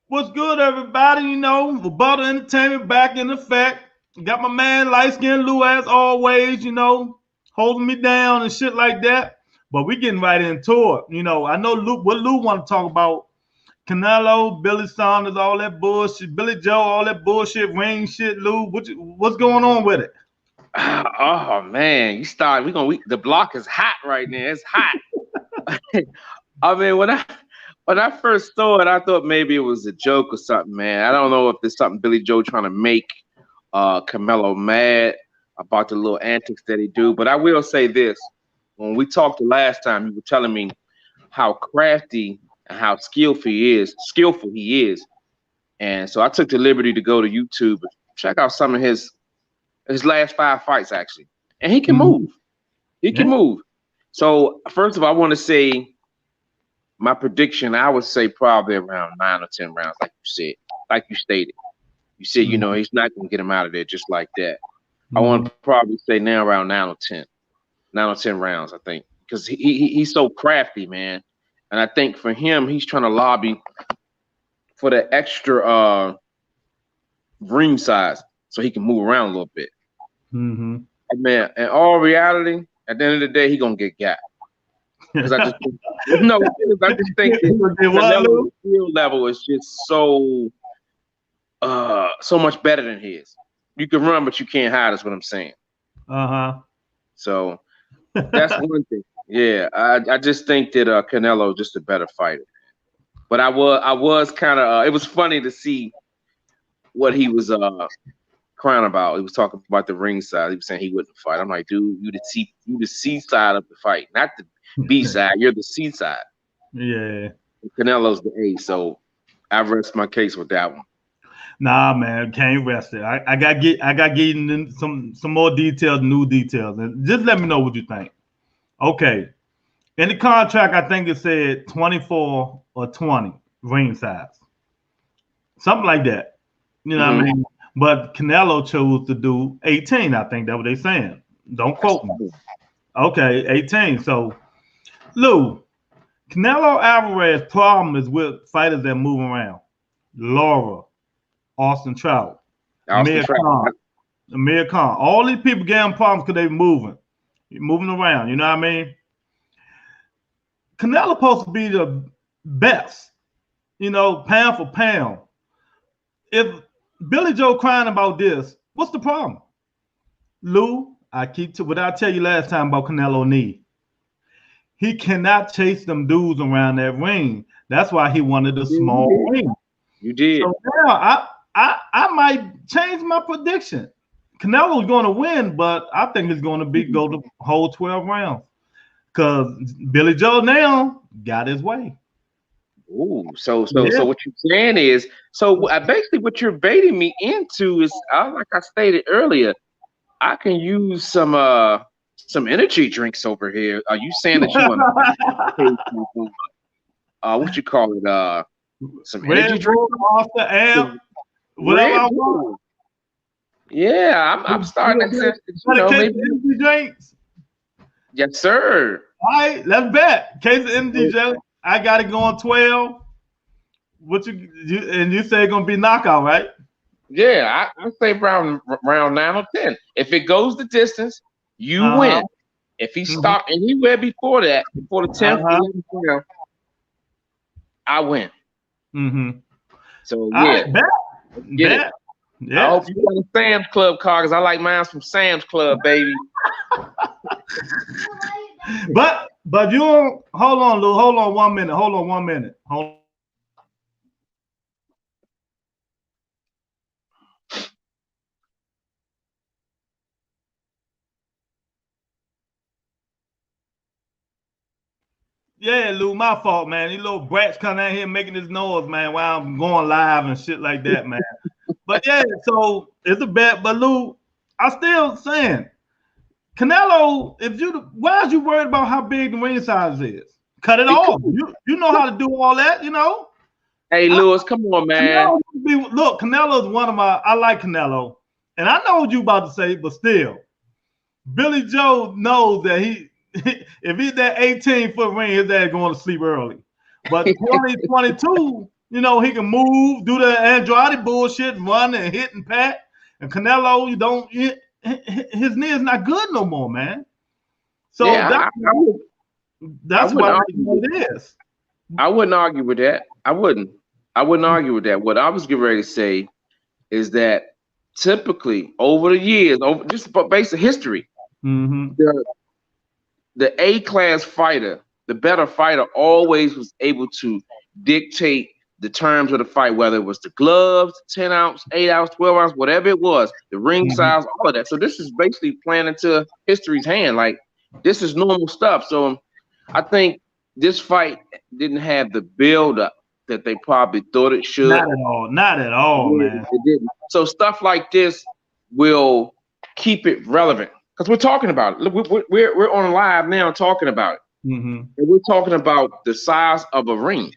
What's good, everybody? You know, Butter Entertainment back in effect. Got my man Light Skin Lou as always, you know, holding me down and shit like that. But we getting right into it. You know, I know Lou, what Lou want to talk about. Canelo, Billy Saunders, all that bullshit. Billy Joe, all that bullshit, ring shit. Lou, what's going on with it? Oh man, you start. The block is hot right now. It's hot. I mean, when I first saw it, I thought maybe it was a joke or something, man. I don't know if there's something Billy Joe trying to make Carmelo mad about the little antics that he do. But I will say this: when we talked the last time, you were telling me how crafty and how skillful he is, and so I took the liberty to go to YouTube and check out some of his last five fights actually, and he can Mhm. move. He Yeah. can move. So first of all, I want to say my prediction. I would say probably around 9 or 10 rounds, like you said, like you stated. You said Mhm. he's not going to get him out of there just like that. I want Mhm. to probably say now around 9 or 10, 9 or 10 rounds. I think because he's so crafty, man. And I think for him, he's trying to lobby for the extra ring size so he can move around a little bit. Mhm. Man, in all reality, at the end of the day, he gonna get got. Because I just think, no, I just think that What, Canelo's Lou? skill level is just so much better than his. You can run, but you can't hide. Is what I'm saying. Uh So that's huh. one thing. Yeah, I just think that Canelo is just a better fighter. But I was kind of it was funny to see what he was crying about. He was talking about the ring side. He was saying he wouldn't fight. I'm like, dude, you the C side of the fight, not the B side. You're the C side. Yeah. Canelo's the A. So I rest my case with that one. Nah, man, can't rest it. I got getting some more details, new details, and just let me know what you think. Okay, in the contract, I think it said 24 or 20 ring size, something like that. You know what I Hmm. mean? But Canelo chose to do 18. I think that's what they're saying. Don't That's quote me. Okay, 18. So Lou, Canelo Alvarez' problem is with fighters that move around. Laura, Austin Trout, Austin Amir Trout. Khan, Amir Khan. All these people getting problems because they moving around. You know what I mean? Canelo supposed to be the best. You know, pound for pound. If Billy Joe crying about this, what's the problem? Lou, I keep to what I tell you last time about Canelo knee. He cannot chase them dudes around that ring. That's why he wanted a Yeah, you small did. ring. You did. So now I might change my prediction. Canelo's going to win, but I think it's going to be go the whole 12 rounds because Billy Joe now got his way. Ooh, so Yeah. what you're saying is, basically what you're baiting me into is, like I stated earlier, I can use some energy drinks over here. Are you saying that you want to take what you call it, some energy Red drink? Bull, Monster, Amp, whatever I Red want. Bull. Yeah, I'm You starting to sense that, got a case maybe of energy drinks? yes, sir. All right, let's bet. Case of energy drink. I got it going 12. You say it's gonna be knockout, right? Yeah, I say round 9 or 10. If it goes the distance, you Uh-huh. win. If he Mhm. stopped anywhere before that, before the 10th, Uh-huh. 11th round, I win. Mm-hmm. So All yeah, right, bet. let's get it. Bet. I Yeah. hope you got a Sam's Club card because I like mine from Sam's Club, baby. But you don't hold on, Lou. Hold on 1 minute. Hold on 1 minute. Hold on 1 minute. Yeah, Lou, my fault, man. These little brats coming out here making this noise, man, while I'm going live and shit like that, man. But yeah, so it's a bet. But Lou, I still saying Canelo, if you why is you worried about how big the ring size is? Cut it Because off. You know how to do all that, you know? hey, I, Lewis, come on, man. Look, Canelo is one of my I like Canelo. And I know what you about to say, but still, Billy Joe knows that he if he's that 18-foot ring, his dad going to sleep early. But 2022, You know, he can move, do the Andrade bullshit, run and hit and pat. And Canelo, his knee is not good no more, man. So Yeah, that's why it is. I wouldn't argue with that. I wouldn't argue with that. What I was getting ready to say is that typically over the years, just based on history, the A-class fighter, the better fighter, always was able to dictate the terms of the fight, whether it was the gloves, 10 ounce, 8 ounce, 12 ounce, whatever it was, the ring size, all of that. So this is basically playing into history's hand. Like, this is normal stuff. So I think this fight didn't have the build up that they probably thought it should. Not at all, man. It didn't. So stuff like this will keep it relevant because we're talking about it. Look, we're on live now talking about it. And we're talking about the size of a ring.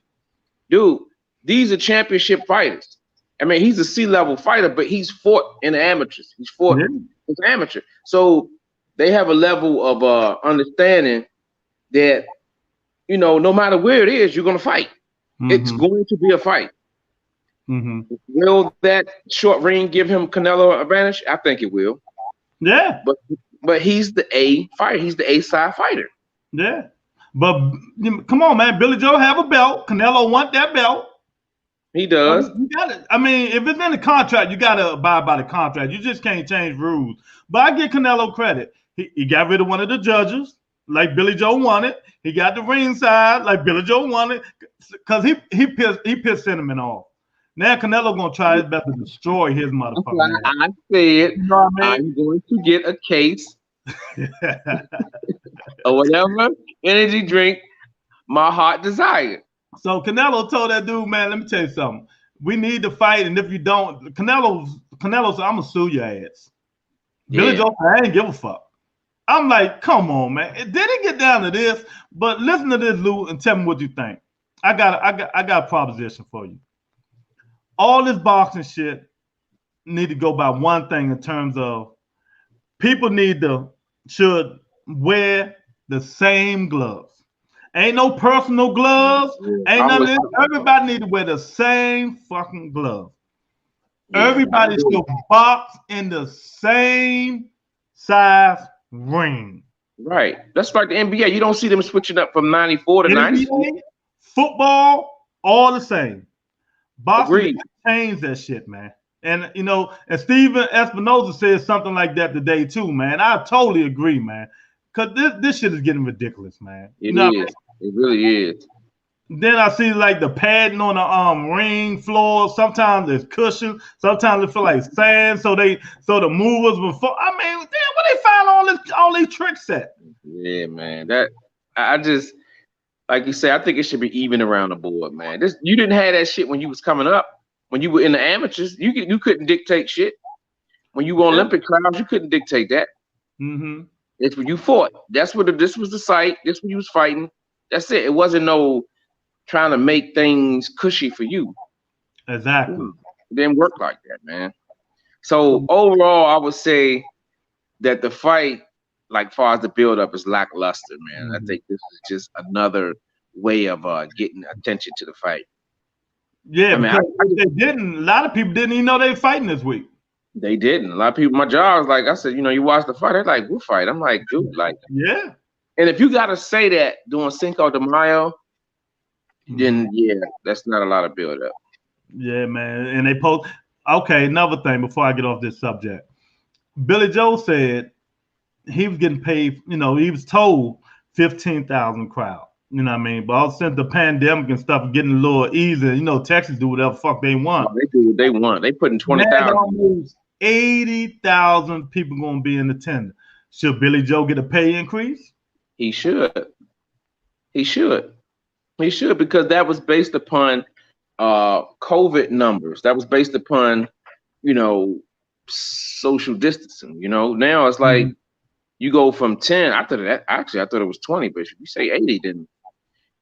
Dude, these are championship fighters. I mean, he's a C-level fighter, but he's fought in the amateurs. He's fought as an amateur. So they have a level of understanding that, you know, no matter where it is, you're going to fight. It's going to be a fight. Will that short ring give him Canelo an advantage? I think it will. Yeah. But he's the A fighter. He's the A-side fighter. Yeah. But come on, man. Billy Joe have a belt. Canelo want that belt. He does. You got it. I mean, if it's in the contract, you got to abide by the contract. You just can't change rules. But I give Canelo credit. He got rid of one of the judges, like Billy Joe wanted. He got the ringside, like Billy Joe wanted, because he pissed Cinnamon off. Now Canelo gonna try his best to destroy his motherfucker. I said, you know what I mean? I'm going to get a case or whatever energy drink my heart desired. So Canelo told that dude, man, let me tell you something. We need to fight, and if you don't, Canelo said, I'm gonna sue your ass. Yeah. Billy Joe, I ain't give a fuck. I'm like, come on, man. It didn't get down to this, but listen to this, Lou, and tell me what you think. I got a proposition for you. All this boxing shit need to go by one thing in terms of people should wear the same gloves. Ain't no personal gloves. Ain't nothing. Everybody need to wear the same fucking gloves. Yeah, everybody should box in the same size ring. Right. That's like the NBA. You don't see them switching up from 94 to 94. Football, all the same. Boxing changed that shit, man. And you know, and Steven Espinoza said something like that today too, man. I totally agree, man. Cause this shit is getting ridiculous, man. It is. It really is. Then I see like the padding on the ring floor. Sometimes it's cushion. Sometimes it feel like sand. So the movers before. I mean, damn, where they find all these tricks at? Yeah, man. That I just, like you say, I think it should be even around the board, man. You didn't have that shit when you was coming up. When you were in the amateurs, you couldn't dictate shit. When you were on Olympic crowds, you couldn't dictate that. It's when you fought. This was the site. This when you was fighting. That's it. It wasn't no trying to make things cushy for you. Exactly. It didn't work like that, man. So overall, I would say that the fight, like far as the build-up, is lackluster, man. I think this is just another way of getting attention to the fight. Yeah, I mean, a lot of people didn't even know they were fighting this week. They didn't. A lot of people, my job was like, I said, you know, you watch the fight. They're like, we'll fight. I'm like, dude, like, yeah. And if you got to say that doing Cinco de Mayo, then yeah, that's not a lot of build up. Yeah, man. And they post. Okay, another thing before I get off this subject. Billy Joe said he was getting paid, you know, he was told 15,000 crowd. You know what I mean? But all since the pandemic and stuff getting a little easier, you know, Texas do whatever the fuck they want. They do what they want. They putting 20,000. Almost 80,000 people gonna be in attendance. Should Billy Joe get a pay increase? He should. He should. He should, because that was based upon COVID numbers. That was based upon, you know, social distancing. You know, now it's like you go from 10. I thought it was 20, but if you say 80, then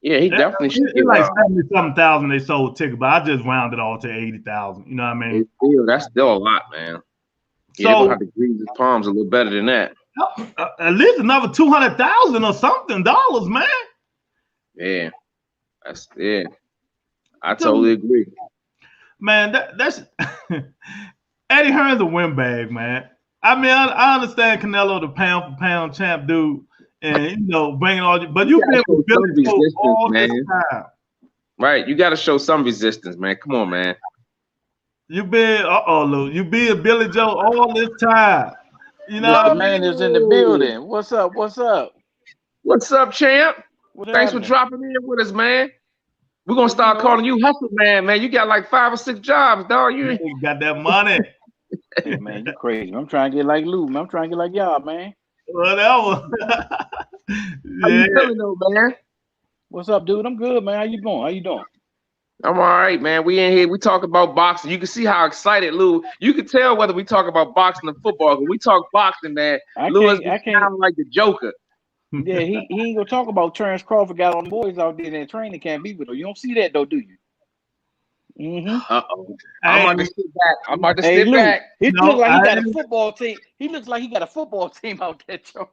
yeah, he definitely should get like 70-something thousand they sold tickets, but I just rounded all to 80,000. You know what I mean? That's still a lot, man. Yeah, so, they're gonna have to grease his palms a little better than that. At least another 200,000 or something dollars, man. Yeah, I totally agree. Man, that's Eddie Hearn's a windbag, man. I mean, I understand Canelo, the pound for pound champ dude, and you know, bringing all you, but you've been with Billy Joe all this time. Right, you got to show some resistance, man. Come on, man. You've been, Lou, you been Billy Joe all this time. You know, the man is in the building. What's up? What's up? What's up, champ? What Thanks for happening? dropping in with us, man. We're gonna start calling you Hustle Man, man. You got like 5 or 6 jobs, dog. You got that money. Hey, man, you crazy. I'm trying to get like Lou, man. I'm trying to get like y'all, man. Whatever. How you feeling though, man? What's up, dude? I'm good, man. How you doing? How you doing? I'm all right, man. We in here. We talk about boxing. You can see how excited Lou. You can tell whether we talk about boxing or football. When we talk boxing, man, Lou is kind of like the Joker. Yeah, he ain't gonna talk about Terrence Crawford got on the boys out there in that training camp either. Though you don't see that though, do you? Uh-oh. I'm about to sit back. I'm about to sit back. He looks like he got a football team. He looks like he got a football team out there, Joe.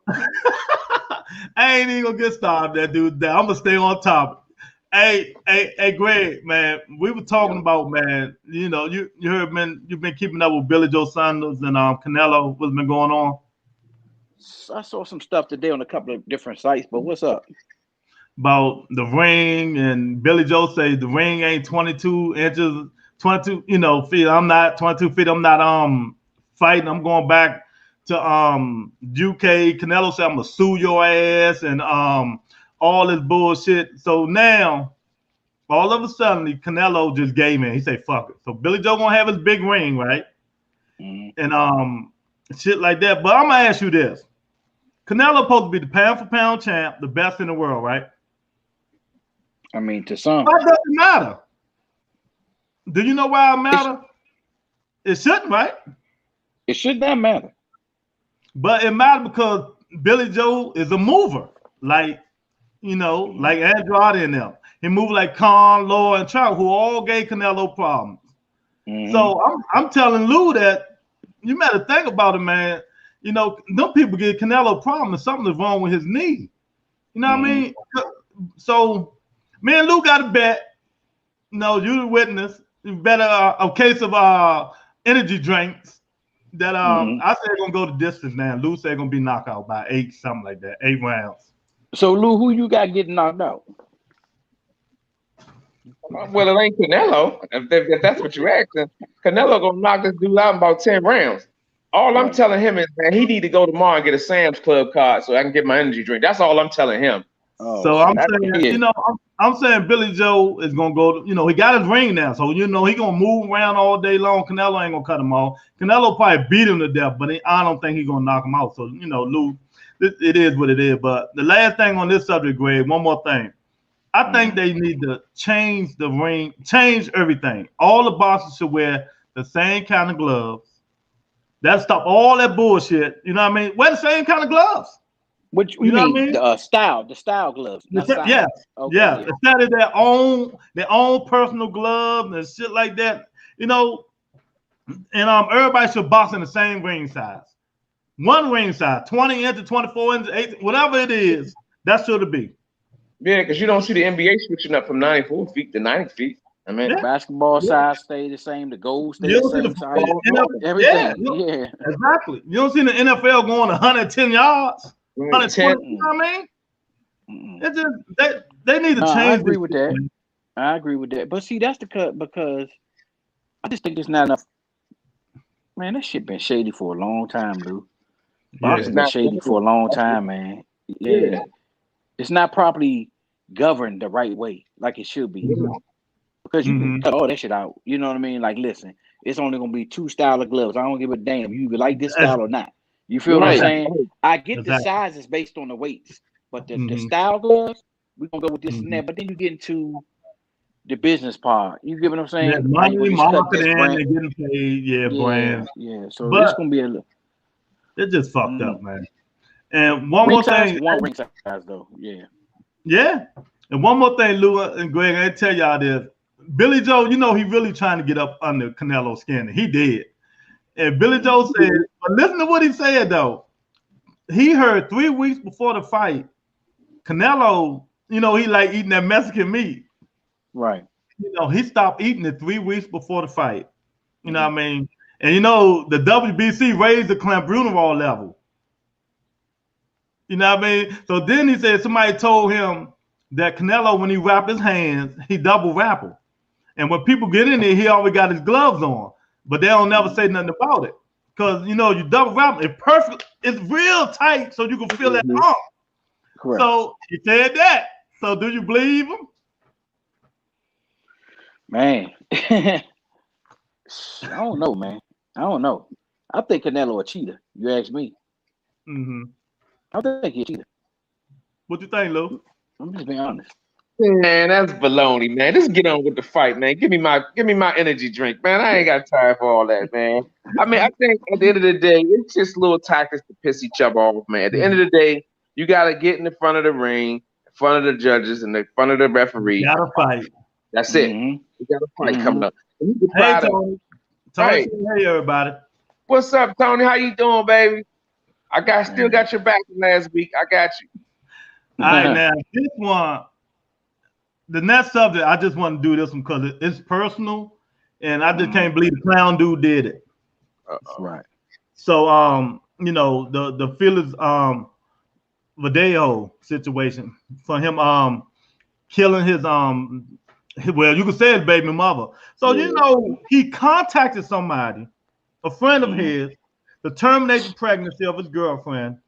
I ain't even gonna get started that dude. I'm gonna stay on top. Hey, Greg, man, we were talking about, man. You know, you heard, man. You've been keeping up with Billy Joe Saunders and Canelo. What's been going on? I saw some stuff today on a couple of different sites, but what's up? About the ring, and Billy Joe say the ring ain't 22 inches, 22, feet. I'm not 22 feet. I'm not fighting. I'm going back to UK. Canelo said I'm gonna sue your ass and all this bullshit. So now, all of a sudden, Canelo just gave in. He said, "Fuck it." So Billy Joe gonna have his big ring, right? And shit like that. But I'm gonna ask you this: Canelo supposed to be the pound for pound champ, the best in the world, right? I mean, to some. Why does it matter? Do you know why it matter? It shouldn't, right? It should not matter. But it matters because Billy Joe is a mover, like Andrade and them. He moved like Khan, Law, and Trout, who all gave Canelo problems. So I'm telling Lou that you better think about it, man. You know, them people give Canelo problems. Something is wrong with his knee. You know what I mean? So me and Lou got a bet. No, you the witness. You bet a case of energy drinks that I said gonna go the distance now. Lou said gonna be knocked out by 8, something like that, 8 rounds. So Lou, who you got getting knocked out? Well, it ain't Canelo. If that's what you're asking, Canelo gonna knock this dude out in about 10 rounds. All I'm telling him is, man, he need to go tomorrow and get a Sam's Club card so I can get my energy drink. That's all I'm telling him. So I'm saying, I'm saying Billy Joe is gonna go. He got his ring now, so he gonna move around all day long. Canelo ain't gonna cut him off. Canelo probably beat him to death, but I don't think he's gonna knock him out. So Lou, it is what it is. But the last thing on this subject, Greg, one more thing. I think they need to change the ring, change everything. All the boxers should wear the same kind of gloves. That stop all that bullshit. You know what I mean? Wear the same kind of gloves. Which you know mean? The style gloves. Yeah, okay, yeah. Instead of their own personal gloves and shit like that. And everybody should box in the same ring size. One ring size, 20 inches, 24 inches, 18, whatever it is, that should it be. Yeah, because you don't see the NBA switching up from 94 feet to 90 feet. I mean, basketball size stay the same, the goals stay the same size. Everything. Yeah, exactly. You don't see the NFL going 110 yards, 120. You know what I mean? It just they need to change. I agree with that. I agree with that. But see, that's the cut because I just think there's not enough. Man, that shit been shady for a long time, Lou. Boxing been shady for a long time, man. Yeah. It's not properly governed the right way, like it should be. Because you can cut all that shit out. You know what I mean? Like, listen, it's only gonna be 2 styles of gloves. I don't give a damn if you like this style or not. You feel what I'm saying? I get the sizes based on the weights, but the style gloves, we're gonna go with this and that. But then you get into the business part. You get what I'm saying? Yeah, money, marketing, and getting paid. Brands. Yeah. So it's gonna be it's just fucked up, man. And one more thing. One ring size though. Yeah. Yeah. And one more thing, Lou and Greg, I tell y'all this. Billy Joe, he really trying to get up under Canelo's skin. He did. And Billy Joe said, but listen to what he said though. He heard 3 weeks before the fight, Canelo, he like eating that Mexican meat. Right. you know, he stopped eating it 3 weeks before the fight. You know what I mean? And you know, the WBC raised the clenbuterol level. You know what I mean? So then he said somebody told him that Canelo, when he wrapped his hands, he double wrap them. And when people get in there, he always got his gloves on, but they don't never say nothing about it. Because, you know, you double wrap it perfect. It's real tight so you can feel that pump. Correct. So he said that. So do you believe him? Man. I don't know, man. I don't know. I think Canelo a cheater. You ask me. Mm-hmm. I think he's a cheater. What you think, Lou? I'm just being honest. Man, that's baloney, man. Just get on with the fight, man. Give me my energy drink, man. I ain't got time for all that, man. I mean, I think at the end of the day, it's just little tactics to piss each other off, man. At the end of the day, you gotta get in the front of the ring, in front of the judges, and in front of the referee. You gotta fight. That's it. You got a fight coming up. Hey, Tony. Hey, everybody. What's up, Tony? How you doing, baby? Still got your back from last week. I got you. All right, now this one, the next subject, I just want to do this one because it's personal, and I just can't believe the clown dude did it. Right. So, you know, the Phyllis Verdejo situation for him killing his well, you could say his baby mother. So you know, he contacted somebody, a friend of his, to terminate the pregnancy of his girlfriend.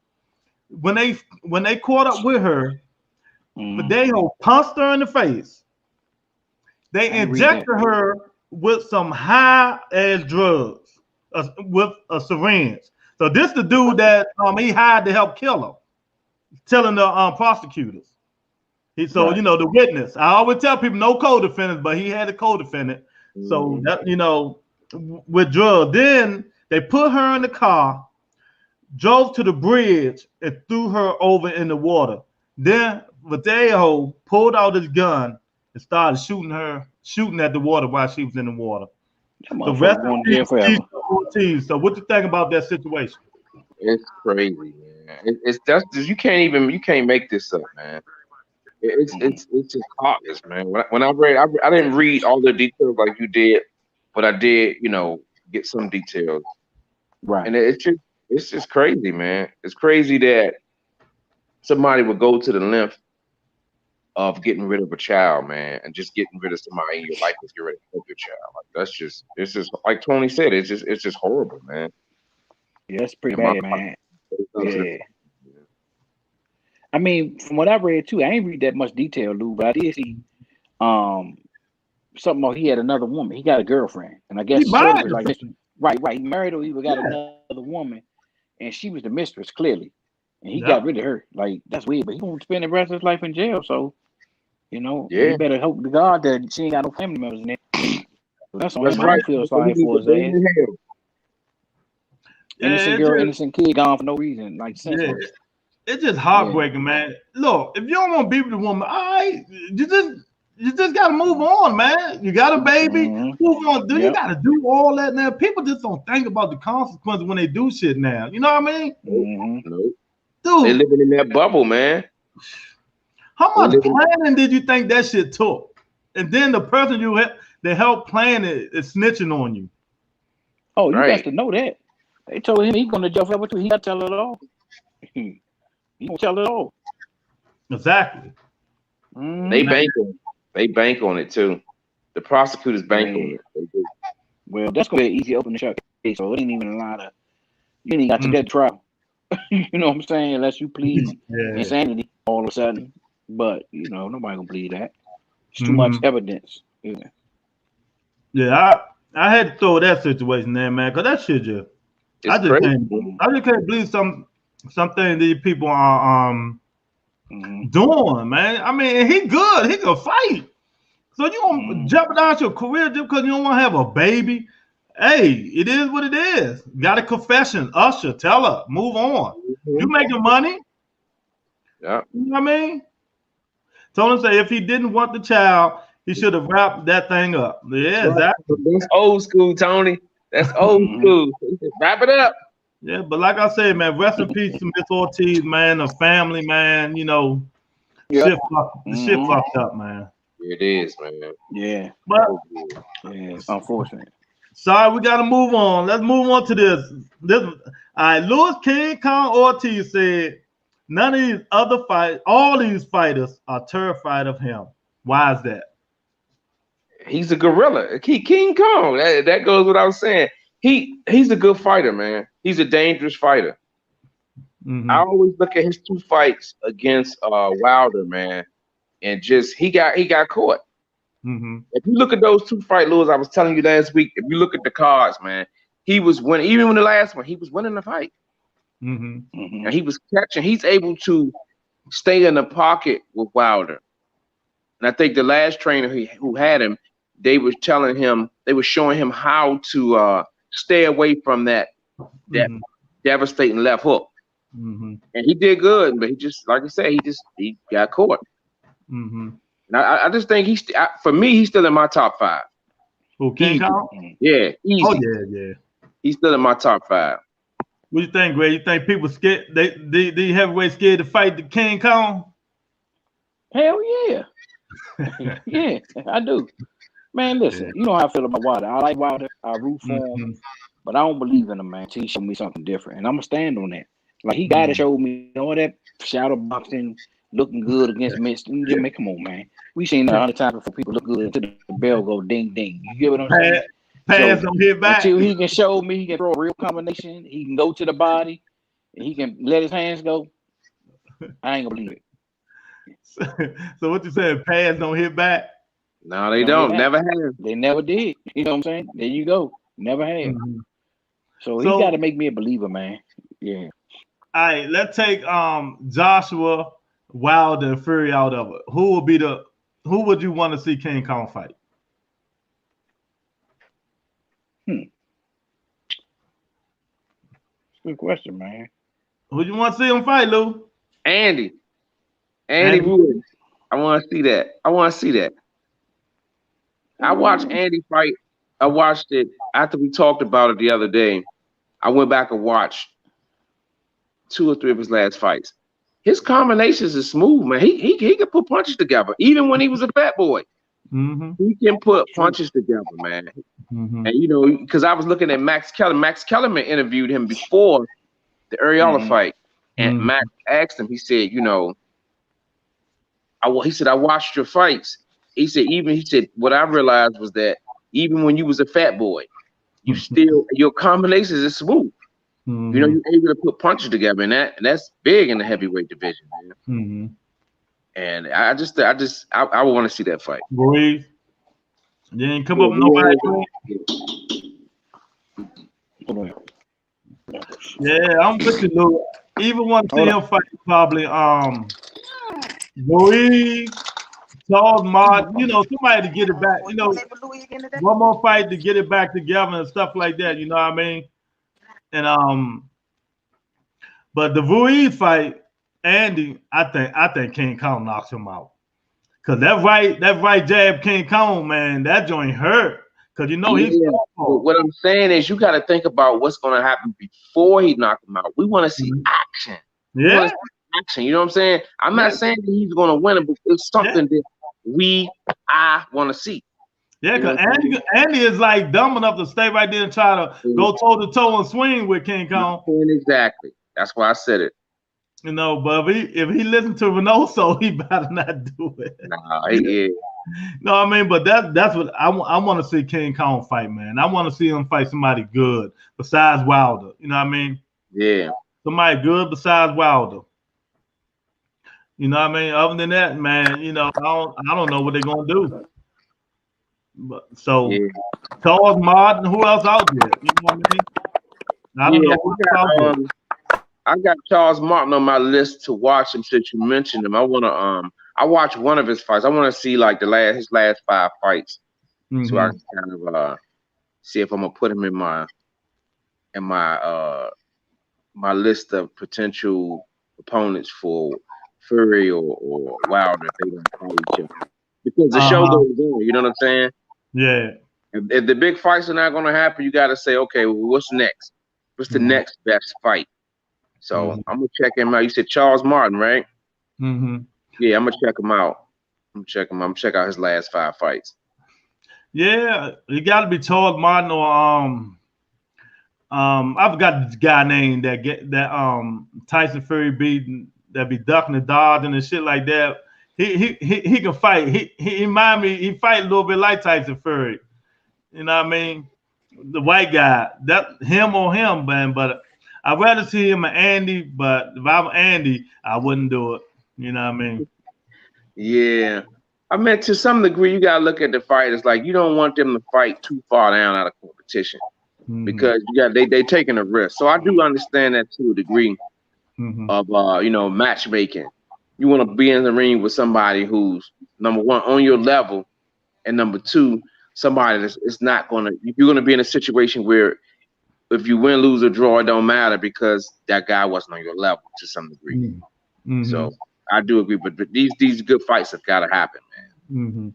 When they caught up with her, Verdejo punched her in the face. They injected her with some high-ass drugs, with a syringe. So this the dude that he hired to help kill her, telling the prosecutors. You know, the witness. I always tell people no co-defendants, but he had a co-defendant. So that, you know, with drugs. Then they put her in the car, drove to the bridge, and threw her over in the water. Then Verdejo pulled out his gun and started shooting at the water while she was in the water. The rest of the So what you think about that situation? It's crazy, man. It's just you can't make this up, man. It's just heartless, man. When I read, I didn't read all the details like you did, but I did, you know, get some details. Right. And it's just crazy, man. It's crazy that somebody would go to the length of getting rid of a child, man, and just getting rid of somebody in your life to get ready to help your child. Like it's just like Tony said, it's just horrible, man. Yeah, it's pretty bad, man. Yeah. I mean, from what I read too, I ain't read that much detail, Lou, but I did see something about he had another woman. He got a girlfriend, and I guess he was like, right. He married her. He got another woman, and she was the mistress clearly, and he got rid of her. Like that's weird, but he gonna spend the rest of his life in jail. So, you know, you better hope to God that she ain't got no family members in there. That's right. I feel sorry for his ass. Innocent girl, innocent kid gone for no reason. Like senseless. It's just heartbreaking, man. Look, if you don't want to be with a woman, all right, you just gotta move on, man. You got a baby, move on. You gotta do all that now. People just don't think about the consequences when they do shit now. You know what I mean? Dude, they living in that bubble, man. How much planning did you think that shit took? And then the person that helped plan it is snitching on you. Oh, you got to know that. They told him he's going to jail forever too. He got to tell it all. He gonna tell it all. Exactly. They bank on it too. The prosecutors bank on it. They do. Well, that's gonna be an easy open and shut case. So it ain't even a lot of. You ain't got to get trial. You know what I'm saying? Unless you plead insanity all of a sudden. But you know nobody gonna plead that. It's too much evidence. Yeah, I had to throw that situation there, man, because that shit just. I just can't believe something these people are doing, man. I mean, he good. He can fight. So you gonna jeopardize your career just because you don't want to have a baby? Hey, it is what it is. Got a confession. Usher, tell her. Move on. You making money. Yeah. You know what I mean? Tony say if he didn't want the child, he should have wrapped that thing up. Yeah, exactly. That's old school, Tony. That's old school. Wrap it up. Yeah, but like I said, man, rest in peace to Miss Ortiz, man, the family, man. You know, shit fucked up, man. It is, man. Yeah. But Yeah. Unfortunate. sorry, we got to move on. Let's move on to this. All right, Louis King Kong Ortiz said, none of these other fighters, all these fighters are terrified of him. Why is that? He's a gorilla. King Kong. That goes without saying. He's a good fighter, man. He's a dangerous fighter. Mm-hmm. I always look at his 2 fights against Wilder, man, and just he got caught. Mm-hmm. If you look at those 2 fights, Lewis, I was telling you last week, if you look at the cards, man, he was winning. Even in the last one, he was winning the fight. Mm-hmm. And he was catching. He's able to stay in the pocket with Wilder. And I think the last trainer who had him, they were showing him how to stay away from that devastating left hook. Mm-hmm. And he did good, but he just, like I said, he got caught. Mm-hmm. And I just think for me, he's still in my top 5. Who, King Kong? Yeah, easy. Oh yeah. He's still in my top 5. What do you think, Greg? You think people scared? They heavyweight scared to fight the King Kong? Hell yeah. Yeah, I do. Man, listen, you know how I feel about Wilder. I like Wilder. I root for him, but I don't believe in him, man. He showed me something different, and I'm gonna stand on that. Like he gotta show me, all that shadow boxing, looking good against Mitch. Come on, man. We seen that 100 times before. People look good until the bell go ding ding. You get what I'm saying? Pass on his back. Until he can show me, he can throw a real combination. He can go to the body, and he can let his hands go. I ain't gonna believe it. So what you saying? Pads don't hit back? No, they don't. Never have. They never did. You know what I'm saying? There you go. Never have. Mm-hmm. So he got to make me a believer, man. Yeah. All right, let's take Joshua Wilder and Fury out of it. Who would you want to see King Kong fight? Good question, man. Who you want to see him fight, Lou? Andy Ruiz. I want to see that. I watched Andy fight. I watched it after we talked about it the other day. I went back and watched 2 or 3 of his last fights. His combinations is smooth, man. He can put punches together, even when he was a fat boy. Mm-hmm. He can put punches together, man. Mm-hmm. And because I was looking at Max Kellerman. Max Kellerman interviewed him before the Arreola fight, and Max asked him. He said, he said, I watched your fights. He said, what I realized was that even when you was a fat boy, you still, your combinations is smooth. Mm-hmm. You're able to put punches together, and that's big in the heavyweight division, man. Mm-hmm. And I would want to see that fight. Breathe. You ain't come up with nobody. Yeah, I'm with you, Lou. Even want to see him fight probably Ruiz, Charles Martin, somebody to get it back. One more fight to get it back together and stuff like that. You know what I mean? And but the Ruiz fight, Andy, I think King Kong knocks him out. Cause that right jab King Kong, man, that joint hurt. Cause he's what I'm saying is you got to think about what's going to happen before he knocks him out. We want to see action. Yeah. Action. You know what I'm saying? I'm not saying that he's going to win it, but it's something that I want to see. Yeah, because Andy is like dumb enough to stay right there and try to go toe to toe and swing with King Kong. Exactly. That's why I said it. But if he listened to Reynoso, he better not do it. Nah, yeah. No, I mean, but that's what I want to see King Kong fight, man. I want to see him fight somebody good besides Wilder. You know what I mean? Yeah. Somebody good besides Wilder. You know what I mean? Other than that, man, I don't know what they're gonna do. But Charles Martin, who else out there? You know what I mean? I don't know. I got Charles Martin on my list to watch him since you mentioned him. I watched one of his fights. I want to see like his last 5 fights, so I can kind of see if I'm gonna put him in my list of potential opponents for Fury or Wilder if they don't fight each other. Because the show goes on, you know what I'm saying? Yeah. If the big fights are not gonna happen, you got to say, okay, well, what's next? What's the next best fight? So I'm gonna check him out. You said Charles Martin, right? Mm-hmm. Yeah, I'm gonna check him out. I'm check out his last 5 fights. Yeah, you got to be Charles Martin or I forgot the guy name that Tyson Fury beating that be ducking and dodging and shit like that. He can fight. He remind me, he fight a little bit like Tyson Fury. You know what I mean? The white guy. That him or him, man. But I'd rather see him and Andy, but if I'm Andy, I wouldn't do it. You know what I mean? Yeah. I mean, to some degree, you gotta look at the fighters like you don't want them to fight too far down out of competition. Because they taking a risk. So I do understand that to a degree of matchmaking. You want to be in the ring with somebody who's number one on your level, and number two, somebody that's not gonna. You're gonna be in a situation where if you win, lose, or draw, it don't matter because that guy wasn't on your level to some degree. So I do agree, but these good fights have got to happen, man.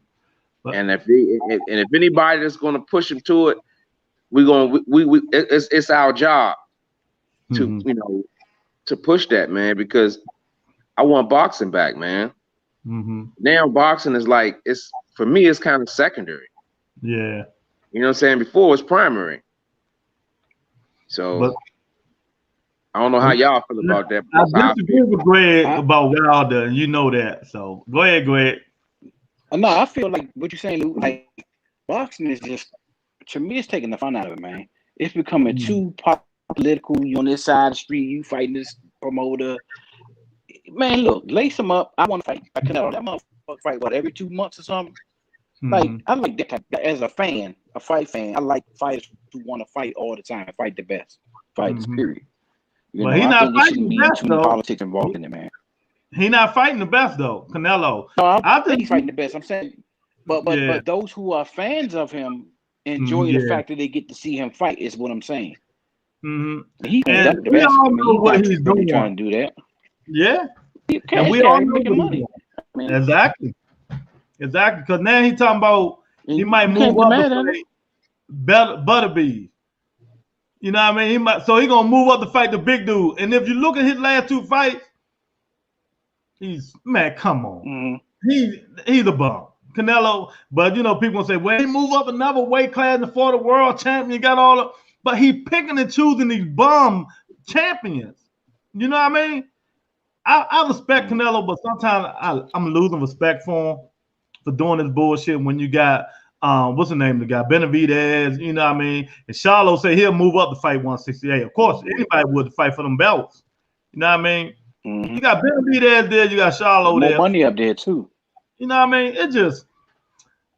And if anybody that's gonna push him to it, it's our job to to push that, man, because I want boxing back, man. Now boxing is like for me it's kind of secondary. Yeah. You know what I'm saying? Before it was primary. So I don't know how y'all feel about that. I disagree with Greg about Wilder, and you know that. So go ahead, Greg. No, I feel like what you're saying, Luke, like boxing is just, to me, it's taking the fun out of it, man. It's becoming too political. You on this side of the street, you fighting this promoter. Man, look, lace them up. I want to fight. I cannot. That motherfucker fight every 2 months or something. Like I like that type. As a fan, a fight fan, I like fighters who want to fight all the time, fight the best, fighters. Period. Well, he's not fighting the best though. Politics involved in it, man. He's not fighting the best though, Canelo. No, I think he's fighting the best. I'm saying, but those who are fans of him enjoy the fact that they get to see him fight. Is what I'm saying. He the best. All know what he's doing. Trying to do that. Yeah, and we all know making money. Exactly. Because now he's talking about he might move up to fight Butterbees. You know what I mean? He gonna move up to fight the big dude. And if you look at his last 2 fights, come on. He's a bum. Canelo, but people gonna say, well, he move up another weight class before the world champion, got all but he picking and choosing these bum champions. You know what I mean? I respect Canelo, but sometimes I'm losing respect for him for doing this bullshit when you got what's the name of the guy? Benavidez, you know what I mean? And Charlo said he'll move up to fight 168. Of course, anybody would fight for them belts. You know what I mean? You got Benavidez there, you got Charlo there. More money up there too. You know what I mean? It just,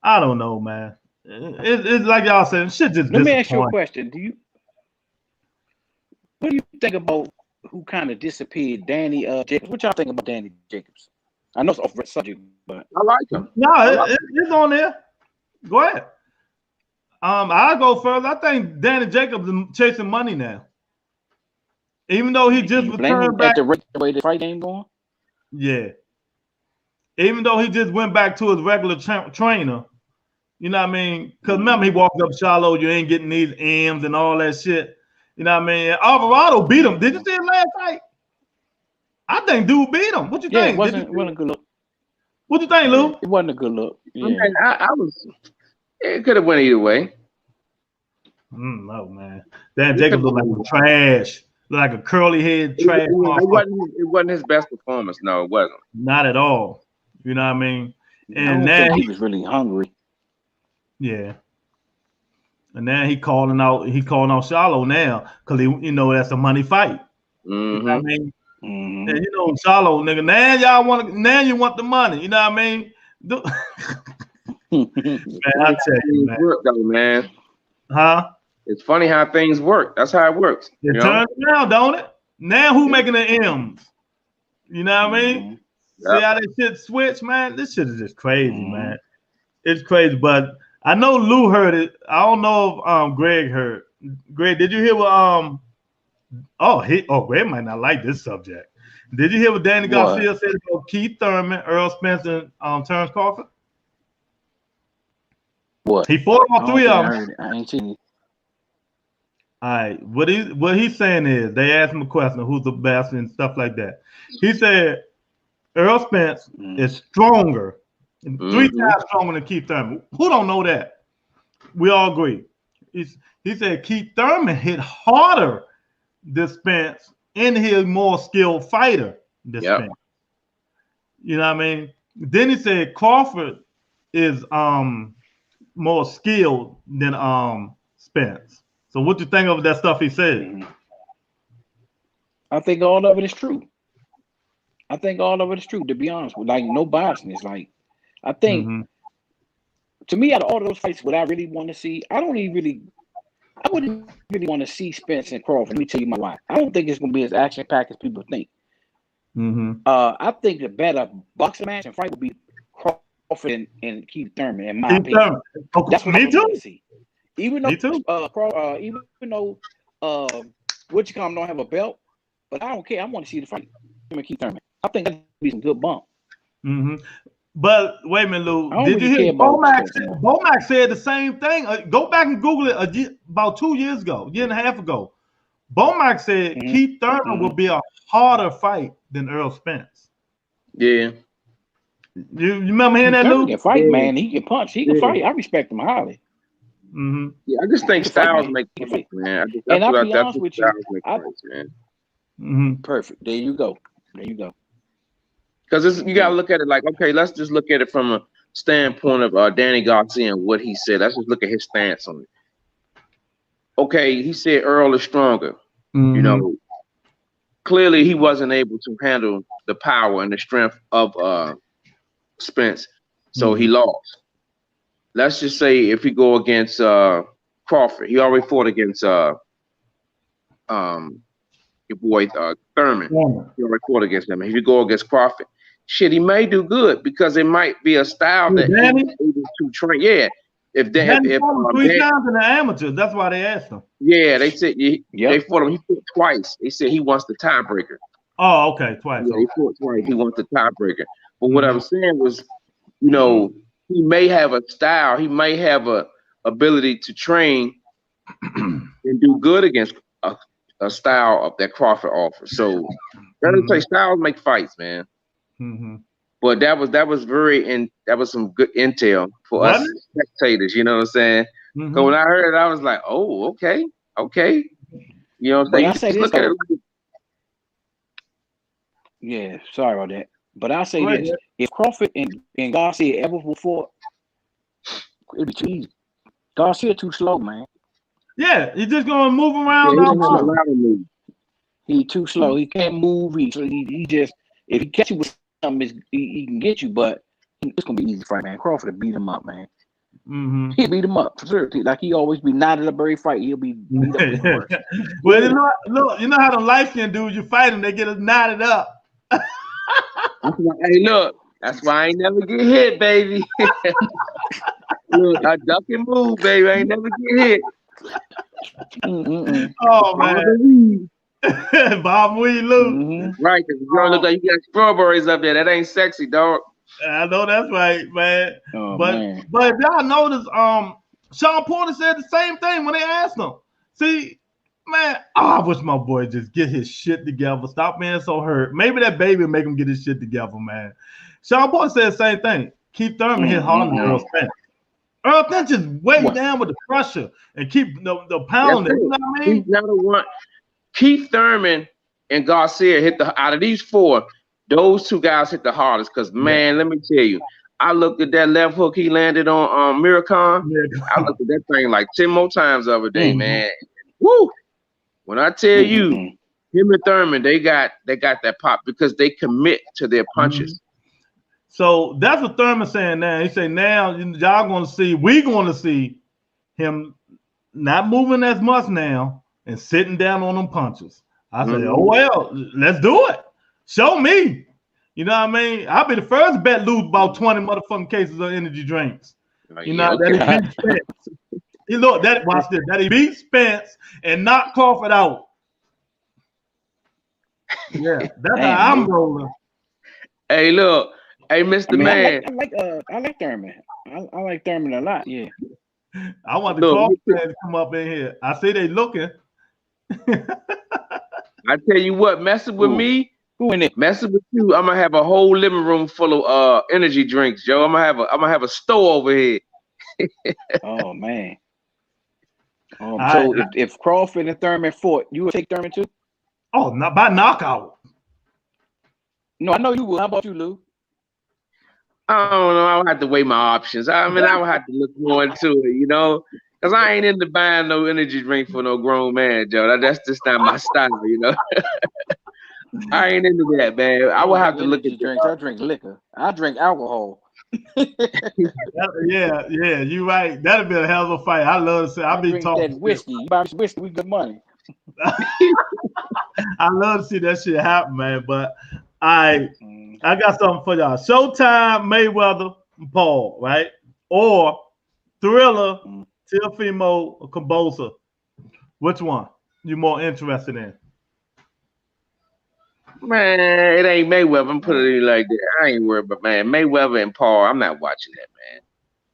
I don't know, man. It's like y'all said, shit just. Let me ask you a question. What do you think about who kind of disappeared, Danny Jacobs? What y'all think about Danny Jacobs? I know it's off the subject, but I like him. No, it's on there. Go ahead. I'll go further. I think Danny Jacobs is chasing money now. Even though he just returned back. The way the fight game going? Yeah. Even though he just went back to his regular trainer. You know what I mean? Because remember, he walked up Charlo, you ain't getting these M's and all that shit. You know what I mean? Alvarado beat him. Did you see him last fight? I think dude beat him. What you think? It wasn't a good look. What you think, Lou? It wasn't a good look. Yeah. It could have went either way. No, man. Dan Jacobs looked like trash. Like a curly head trash. It wasn't his best performance. No, it wasn't. Not at all. You know what I mean? And now he was really hungry. Yeah. And now he calling out Charlo now because that's a money fight. You know what I mean? And Charlo, nigga, now you want the money. You know what I mean? Man, I tell you, man. Work though, man. Huh? It's funny how things work. That's how it works. It turns around, don't it? Now who making the M's? You know what I mean? Yep. See how that shit switch, man? This shit is just crazy, man. It's crazy, but I know Lou heard it. I don't know if Greg heard. Greg, did you hear what Greg might not like this subject. Did you hear what Danny Garcia said about Keith Thurman, Earl Spencer, and Terrence Crawford? What? He fought all 3 of them. I ain't seen it. All right. What he's saying is they asked him a question, who's the best and stuff like that. He said Earl Spence is stronger 3 times stronger than Keith Thurman. Who don't know that? We all agree. He said Keith Thurman hit harder than Spence, and he's a more skilled fighter than Spence. You know what I mean? Then he said Crawford is more skilled than Spence. So what you think of that stuff he said? I think all of it is true. To be honest, with like no biasness. Like I think to me, out of all of those fights, what I really want to see, I wouldn't really want to see Spence and Crawford. Let me tell you my why. I don't think it's gonna be as action packed as people think. I think the better boxing match and fight would be Crawford and Keith Thurman, in my opinion. That's what I want to see. Even though Whitcomb don't have a belt, but I don't care. I want to see the fight. Keith Thurman. I think that'd be some good bump. But wait a minute, Lou. Did you hear Bomac said the same thing? Go back and Google it about 2 years ago, year and a half ago. Bomac said Keith Thurman will be a harder fight than Earl Spence. Yeah. You remember hearing that, Lou? He can fight, man. He can punch. He can fight. I respect him highly. Yeah, I just think styles make fights, man. And I'll be honest with you. Perfect. There you go. Because you got to look at it like, okay, let's just look at it from a standpoint of Danny Garcia and what he said. Let's just look at his stance on it. Okay, he said Earl is stronger. You know, clearly he wasn't able to handle the power and the strength of Spence, so he lost. Let's just say if he go against Crawford, he already fought against your boy Thurman. He already fought against him. If you go against Crawford, shit, he may do good because it might be a style that he's able to train. Yeah, if 3 times in the amateur, that's why they asked him. Yeah, they said they fought him. He fought twice. They said he wants the tiebreaker. Oh, okay, twice. Yeah, he fought twice. He wants the tiebreaker. But what I was saying was, you know, he may have a style. He may have a ability to train and do good against a style of that Crawford offers. So that is say styles make fights, man. But that was some good intel for us spectators. You know what I'm saying? So when I heard it, I was like, oh, okay. You know what I'm saying? Look at it. Yeah, sorry about that. But I'll say this: if Crawford and Garcia ever fought, it'd be too easy. Garcia too slow, man. Yeah, he's just gonna move around. He too slow. He can't move. He just, if he catch you with something, he can get you. But it's gonna be easy fight, man. Crawford will beat him up, man. He'll beat him up for sure. Like he always be knotted up every fight. He'll be beat up. Well, you know how the light skin dudes, you fight them, they get us knotted up. Hey, look, that's why I ain't never get hit, baby. Look, I duck and move, baby. I ain't never get hit. Oh man, Bob Weed, Lou. Right, because you look like you got strawberries up there. That ain't sexy, dog. I know that's right, man. Man. But if y'all notice, Sean Porter said the same thing when they asked him. See, man, I wish my boy just get his shit together. Stop being so hurt. Maybe that baby make him get his shit together, man. Sean Porter said the same thing. Keith Thurman hit harder than Earl Spence. Earl Spence just way down with the pressure and keep the pounding. You know what I mean? He's number one. Keith Thurman and Garcia out of these four, those two guys hit the hardest. Because man, let me tell you, I looked at that left hook he landed on Miracon. I looked at that thing like 10 more times the other day, man. Woo! When I tell you, him and Thurman, they got that pop because they commit to their punches. So that's what Thurman's saying now. He said now y'all we're gonna see him not moving as much now and sitting down on them punches. I said, oh well, let's do it. Show me. You know what I mean? I'll be the first to bet lose about 20 motherfucking cases of energy drinks. You know that he beat Spence. Watch this. That he beat Spence and knocked Crawford out. Yeah, that's how I'm rolling. Hey, look. Hey, Mr. Man. I like Thurman. I like Thurman a lot. Yeah. I want the Crawford to come up in here. I see they looking. I tell you what, messing with me, Who in it? Messing with you, I'm gonna have a whole living room full of energy drinks, Joe. I'm gonna have a store over here. Oh man. So if Crawford and Thurman fought, you would take Thurman too? Oh, not by knockout. No, I know you would. How about you, Lou? I don't know. I would have to weigh my options. I mean, I would have to look more into it, you know, because I ain't into buying no energy drink for no grown man, Joe. That's just not my style, you know. I ain't into that, man. I would have to look at drinks. I drink liquor. I drink alcohol. Yeah, you right. That'd be a hell of a fight. I love to see. I be talking that whiskey. You buy some whiskey, we get money. I love to see that shit happen, man. But I got something for y'all. Showtime, Mayweather, Paul, right? Or Thriller, Teofimo, Kambosos. Which one you more interested in? Man, it ain't Mayweather. I'm putting it like that. I ain't worried about, man. Mayweather and Paul, I'm not watching that, man.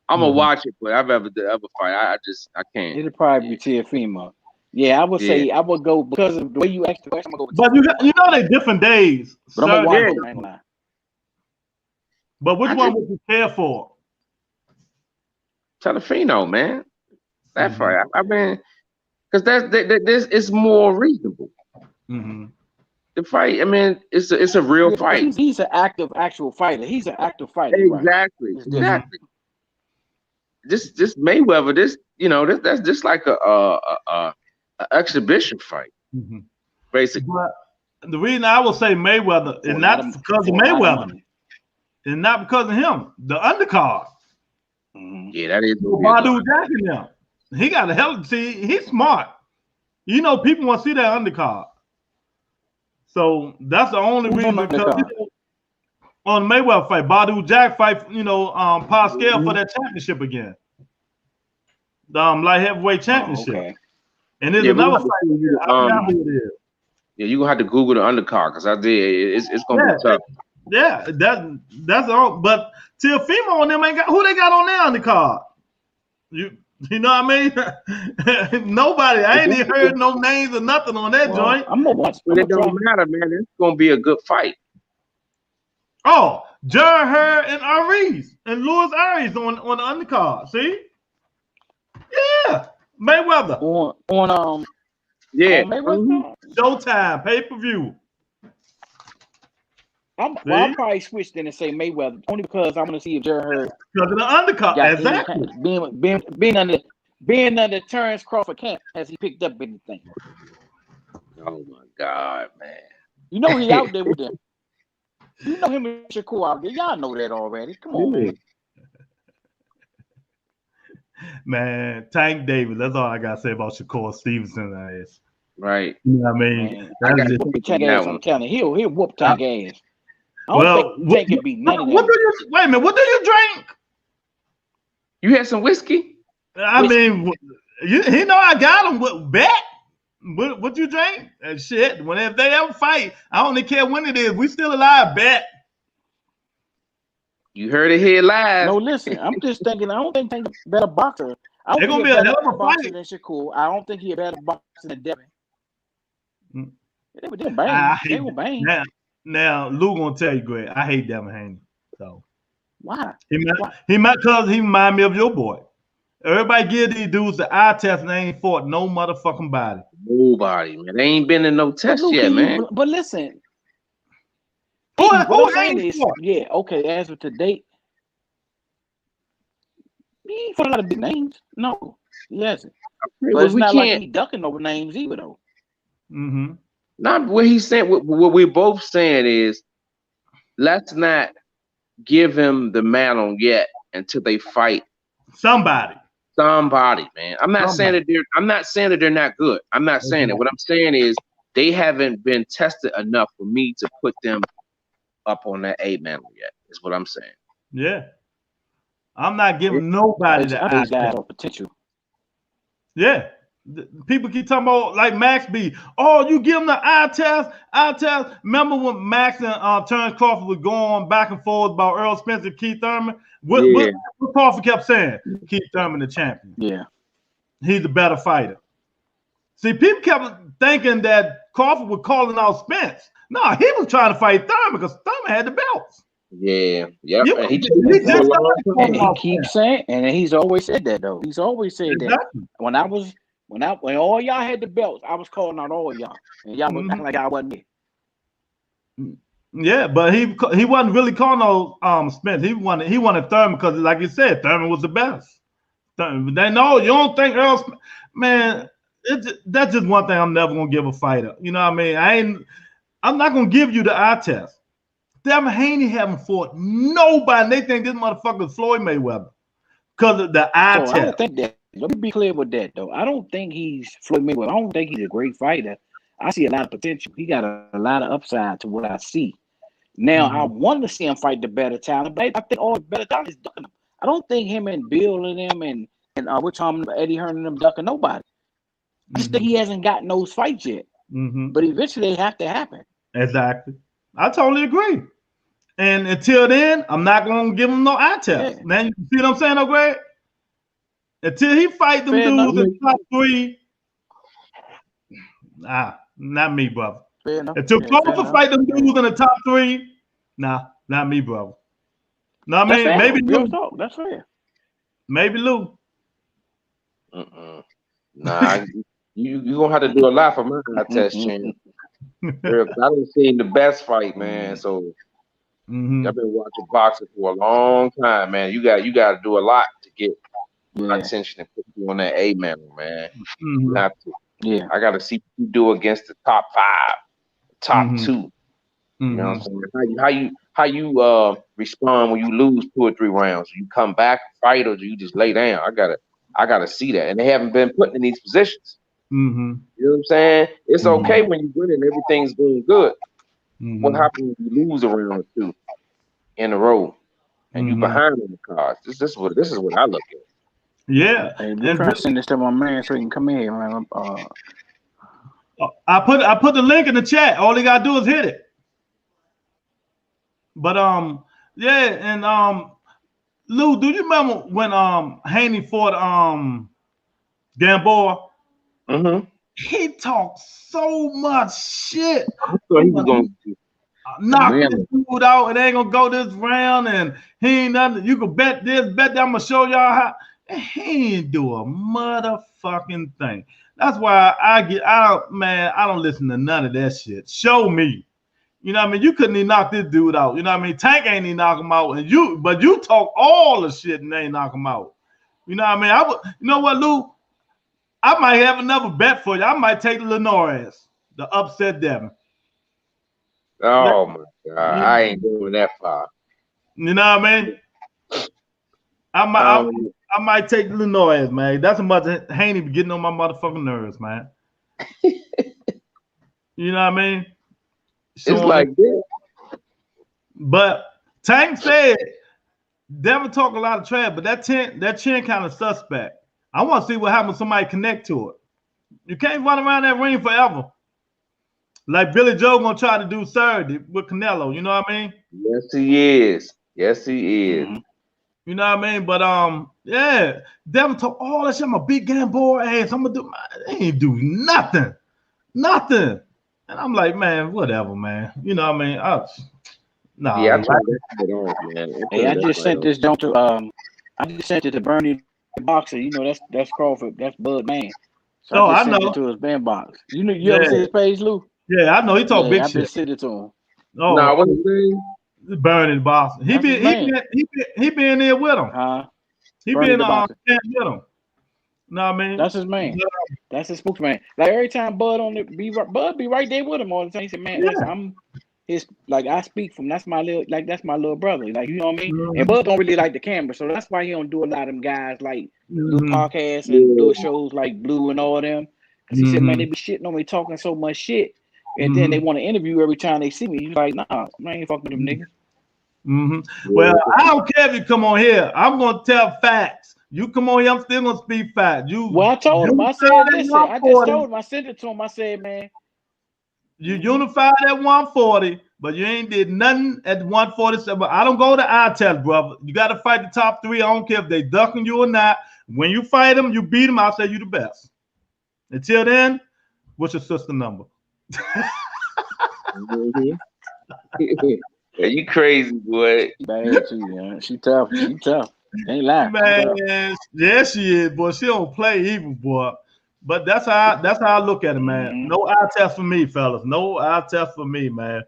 I'm gonna watch it, but I've ever fight. I can't. It'll probably be Teofimo. Yeah, I would say I would go because of the way you asked the question. I'm gonna go with but you know they're different days. But I'm gonna watch it. But which one would you care for? Teofimo, man. That fight. I mean, because this is more reasonable. The fight, I mean, it's a real fight. He's an actual fighter. He's an active fighter. Exactly. Right? Exactly. This Mayweather, that's just like a exhibition fight, basically. But the reason I will say Mayweather is not because of Mayweather, and not because of him. The undercard. Yeah, that is. Badu Jack in there. He got a hell of he's smart. You know, people want to see that undercard. So that's the only reason because on the Mayweather fight, Badu Jack fight, Pascal for that championship again. Light heavyweight championship. Okay. And there's another fight. Yeah, you're gonna have to Google the undercard because I did. It's gonna be tough. Yeah, that's all. But Teofimo and them ain't got who they got on their undercard. You know what I mean? Nobody. I ain't even heard no names or nothing on that joint. I'm gonna watch. But it don't matter, man. It's gonna be a good fight. Oh, Jarrett Hurd and Aries and Luis Aries on the undercard. See? Yeah, Mayweather on yeah. Mayweather? Showtime pay-per-view. I'll probably switch then and say Mayweather only because I'm gonna see if Jarrett Hurd because of the undercard. Exactly. Being under Terrence Crawford camp, has he picked up anything? Oh my God, man! You know he out there with them. You know him and Shakur out there. Y'all know that already. Come on, man. Man, Tank Davis. That's all I gotta say about Shakur Stevenson. Right. You know what I mean? I'm telling you, he'll whoop Tank ass. Well, Tank can be none of that. Wait a minute. What do you drink? You had some whiskey? I mean, he know I got him with bet. What you drink? And shit. If they ever fight, I don't care when it is. We still alive. Bet. You heard it here live. No, listen. I'm just thinking. I don't think Tank's a better boxer. They're gonna be a hell of a fight than Shakur. I don't think he's a better boxer than Devin. They were bang. They were bang. Now, Lou gonna tell you, Greg, I hate Devin Haney. So why? He might cause he remind me of your boy. Everybody give these dudes the eye test and they ain't fought no motherfucking body. Nobody, man. They ain't been in no test yet, man. But listen. Who ain't fought? Yeah, okay. As of today, he ain't fought a lot of big names. No, he hasn't. But it's not like he's ducking over names either, though. Not what he's saying. What we're both saying is, let's not give him the mantle yet until they fight somebody, man. I'm not saying that they're not good. I'm not saying that. What I'm saying is they haven't been tested enough for me to put them up on that A mantle yet. Is what I'm saying. Yeah, I'm not giving nobody the potential. Yeah. People keep talking about like Max B. Oh, you give him the eye test. Remember when Max and Terrence Crawford was going back and forth about Earl Spence and Keith Thurman? What Crawford kept saying? Keith Thurman the champion. Yeah. He's the better fighter. See, people kept thinking that Crawford was calling out Spence. No, he was trying to fight Thurman because Thurman had the belts. Yeah, yep. You- And he he just started And going he off keeps saying, and he's always said that though. He's always said Exactly. that. When all y'all had the belts, I was calling out all y'all, and y'all was acting like I wasn't there. Yeah, but he wasn't really calling no Smith. He wanted Thurman because, like you said, Thurman was the best. Thurman, they know you don't think Earl Smith, man. That's just one thing I'm never gonna give a fighter. You know what I mean? I'm not gonna give you the eye test. Devin Haney haven't fought nobody. They think this motherfucker is Floyd Mayweather because of the eye test. I don't think that. Let me be clear with that though. I don't think he's Floyd Mayweather. I don't think he's a great fighter. I see a lot of potential. He got a lot of upside to what I see. Now I want to see him fight the better talent, but I think all the better talent is ducking him. I don't think him and Bill and them and we're talking Eddie Hearn and them ducking nobody. I just think he hasn't gotten those fights yet. But eventually they have to happen. Exactly. I totally agree. And until then, I'm not gonna give him no eye test. Yeah. Man, you see what I'm saying, though, Greg? Until he fight them dudes in the top 3. Nah, not me, brother. Fair enough. Until Crawford fight them dudes in the top 3, nah, not me, brother. No, I mean, maybe Lou. That's fair. Maybe Lou. Nah, you gonna have to do a lot for my eye test, Chan. I done seen the best fight, man. So I've been watching boxing for a long time, man. You got to do a lot to get my attention and put you on that A mantle, man. You have to. Yeah, I got to see what you do against the top 5, top 2. You know what I'm saying? How you respond when you lose 2 or 3 rounds? Do you come back, fight, or do you just lay down? I gotta see that, and they haven't been put in these positions. You know what I'm saying? It's okay when you win and everything's going good. What happens when you lose a round or 2 in a row and you behind on the cards? This is what I look at. Yeah, hey, we're trying to send this to my man so he can come in here, man. I put the link in the chat. All he gotta do is hit it. But yeah, and Lou, do you remember when Haney fought Gamboa? He talked so much shit. So he was going to knock this dude out. It ain't gonna go this round, and he ain't nothing. You can bet this, bet that. I'm gonna show y'all how. And he ain't do a motherfucking thing. That's why I don't listen to none of that shit. Show me. You know what I mean? You couldn't even knock this dude out. You know what I mean? Tank ain't even knock him out, but you talk all the shit and they ain't knock him out. You know what I mean? You know what, Lou? I might have another bet for you. I might take Linares, the upset Devin. Oh my God, I ain't going that far. You know what I mean? I might take Linares, man. That's how much Haney be getting on my motherfucking nerves, man. You know what I mean? So, it's like this. But Tank said Devin talk a lot of trash, but that chin kind of suspect. I want to see what happens when somebody connect to it. You can't run around that ring forever. Like Billy Joe gonna try to do Saturday with Canelo. You know what I mean? Yes, he is. Yes, he is. You know what I mean? But yeah, Devin talk all that shit. I'm a big Gamboa ass. I'm gonna do. They ain't do nothing. And I'm like, man, whatever, man. You know what I mean? Yeah, I tried that off, man. Hey, I just sent this down to I just sent it to Bernie Boxer. You know that's Crawford. That's Bud Man. So I just sent it to his band box. You know, you ever see his page, Lou? Yeah, I know. He talk big I shit. just sent it to him. Oh, nah, what's his name? Burning Boston. He been there with him. He Bernie been with him. Know what I mean? That's his man. That's his spokesman. Like every time Bud Bud be right there with him all the time. He said, "Man, listen, I'm his I speak from. That's my little brother. Like you know what I mean." And Bud don't really like the camera, so that's why he don't do a lot of them guys like do podcasts and do shows like Blue and all them. Because he said, "Man, they be shitting on me, talking so much shit, and then they want to interview every time they see me." He's like, "Nah, I ain't fucking with them niggas." Well, I don't care if you come on here. I'm gonna tell facts. You come on here, I'm still gonna speak facts. Well, I told him. I said, listen. I just told him. I sent it to him. I said, man, you unified at 140, but you ain't did nothing at 147. I don't go to eye test, brother. You got to fight the top 3. I don't care if they ducking you or not. When you fight them, you beat them. I'll say you the best. Until then, what's your sister number? Mhm. Yeah, you crazy, boy. Bad too, man. She tough. She tough. Ain't lying. She tough. Man, yeah, she is, boy. She don't play evil, boy. But that's how I look at it, man. Mhm. No eye test for me, fellas. No eye test for me, man.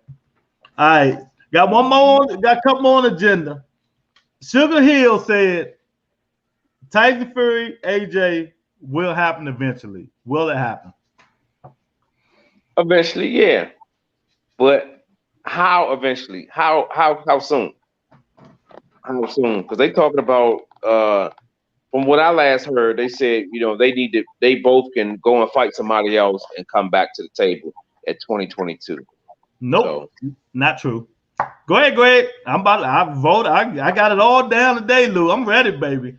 All right, got one more. Got a couple more on the agenda. Sugar Hill said Tyson Fury, AJ will happen eventually. Will it happen? Eventually, yeah. But how eventually? How soon? How soon? Because they talking about from what I last heard, they said, they both can go and fight somebody else and come back to the table at 2022. Nope, not true. Go ahead, Greg. I vote. I got it all down today, Lou. I'm ready, baby.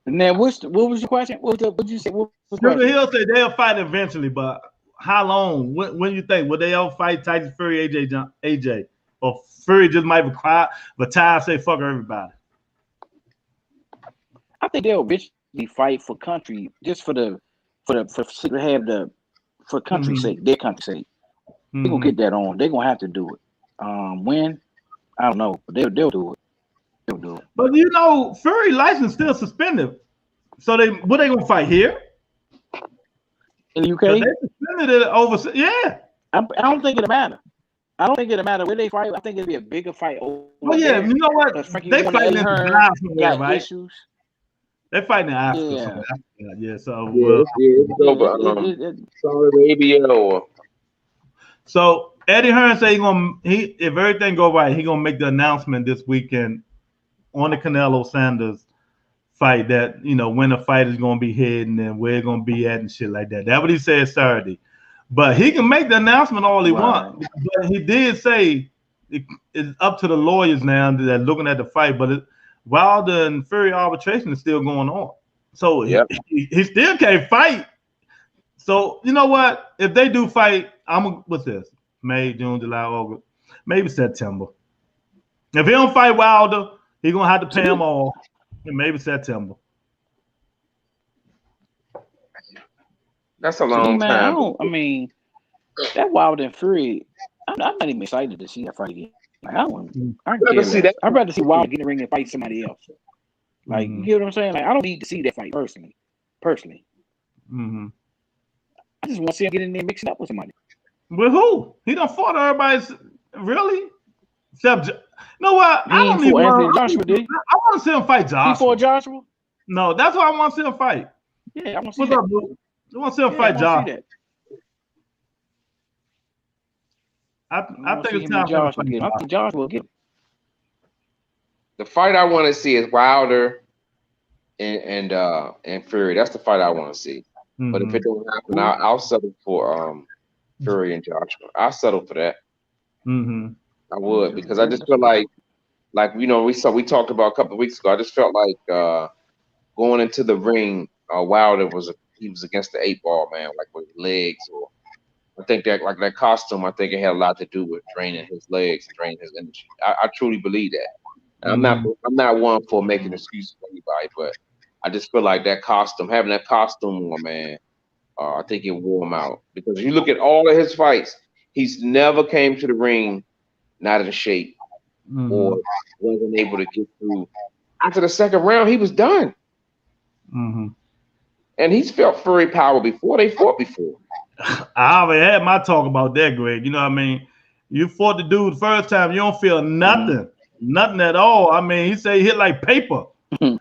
And then what was your question? What did you say? What was Sugar Hill said they'll fight eventually, but how long? When you think? Will they all fight Tyson Fury, AJ? Or Fury just might retire, say fuck everybody? I think they'll eventually fight for country, just for country's sake, their country's sake. They're gonna get that on. They're gonna have to do it. When? I don't know, but they'll do it. They'll do it. But Fury license still suspended. So they gonna fight here? In the UK? So they suspended it over. Yeah. I don't think it'll matter. I don't think it'll matter where they fight. I think it'll be a bigger fight over. Well, yeah, you know what? They fighting in July somewhere, right? Issues. They're fighting in Africa. Yeah. So it's over. Saudi Arabia or. So Eddie Hearn said if everything go right, he gonna make the announcement this weekend on the Canelo Sanders fight that when the fight is gonna be heading and where it's gonna be at and shit like that. That's what he said Saturday. But he can make the announcement all he wants. But he did say it's up to the lawyers now that are looking at the fight. But Wilder and Fury arbitration is still going on, so he still can't fight. So you know what? If they do fight, what's this? May, June, July, August, maybe September. If he don't fight Wilder, he's gonna have to pay him all, and maybe September. That's a long time. I mean, that Wilder and Fury, I'm not even excited to see that fight again. Like, I'd rather see Wilder get in the ring and fight somebody else. Like, you get what I'm saying? Like, I don't need to see that fight personally. Mm-hmm. I just want to see him get in there mixing up with somebody. With who? He done fought everybody's really? Except, you know what? I don't even want Joshua. I want to see him fight Joshua. He fought Joshua? No, that's why I want to see him fight. Yeah, I want to see What's up, Blue? I want to see him fight Joshua. I think it's time for Joshua. I think Joshua will get him. The fight I want to see is Wilder and Fury. That's the fight I want to see. Mm-hmm. But if it don't happen, I'll settle for Fury and Joshua. I'll settle for that. Mm-hmm. I would, because I just feel like we talked about a couple of weeks ago. I just felt like going into the ring, Wilder was against the 8 ball, man, like with legs. Or I think that that costume, I think it had a lot to do with draining his legs and draining his energy. I truly believe that. And I'm not one for making excuses for anybody, but I just feel like that costume, having that costume on, man, I think it wore him out. Because if you look at all of his fights, he's never came to the ring not in shape or wasn't able to get through. After the second round, he was done. Mm-hmm. And he's felt Fury power before. They fought before. I already had my talk about that, Greg. You know what I mean? You fought the dude the first time, you don't feel nothing. Nothing at all. I mean, he said he hit like paper.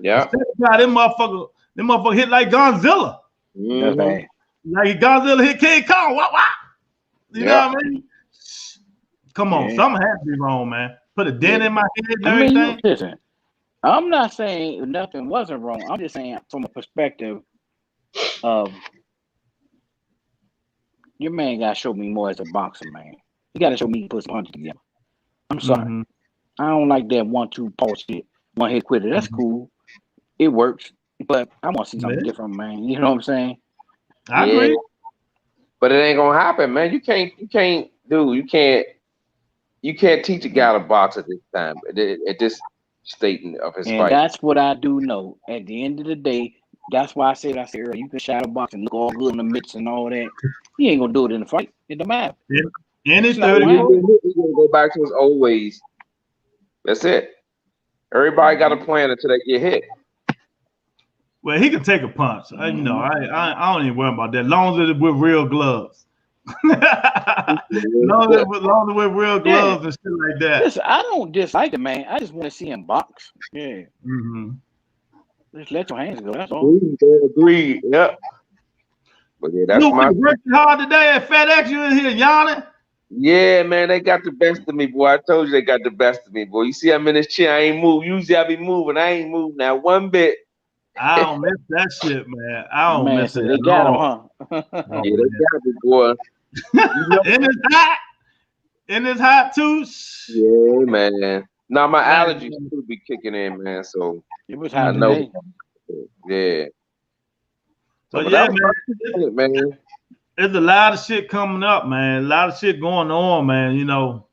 Yeah. Them motherfucker hit like Godzilla. Mm-hmm. Like Godzilla hit King Kong. Wah, wah. You know what I mean? Come on, something has to be wrong, man. Put a dent in my head and everything. Listen, I'm not saying nothing wasn't wrong. I'm just saying from a perspective of your man got to show me more as a boxer, man. You got to show me he put some punches together. I'm sorry. Mm-hmm. I don't like that 1-2 pulse shit. One hit quitter. That's cool. It works. But I want to see something different, man. You know what I'm saying? I agree. But it ain't gonna happen, man. You can't teach a guy to box at this time, at this state of his fight. And that's what I do know. At the end of the day, That's why I said earlier, you can shadow box and look all good in the mix and all that. He ain't gonna do it in the fight. It don't matter. Any It's not 30 gonna happen. He's gonna go back to his old ways. That's it. Everybody got a plan until they get hit. Well, he can take a punch. You know, I don't even worry about that. As long as it's with real gloves. long as with real gloves and shit like that. Listen, I don't dislike the man. I just want to see him box. Yeah. Mm-hmm. Just let your hands go. That's all. Agreed. Yep. But yeah, that's my working hard today at FedEx. You in here yawning? Yeah, man, they got the best of me, boy. I told you they got the best of me, boy. You see I'm in this chair, I ain't moved. Usually I be moving. I ain't moved now one bit. I don't miss that shit, man. I don't miss it. They got him, huh? Yeah, they got me, boy. And it's hot. And it's hot too. Yeah, man. Now my allergies still be kicking in, man. So it was hot today. Yeah. So yeah, man. There's a lot of shit coming up, man. A lot of shit going on, man. You know,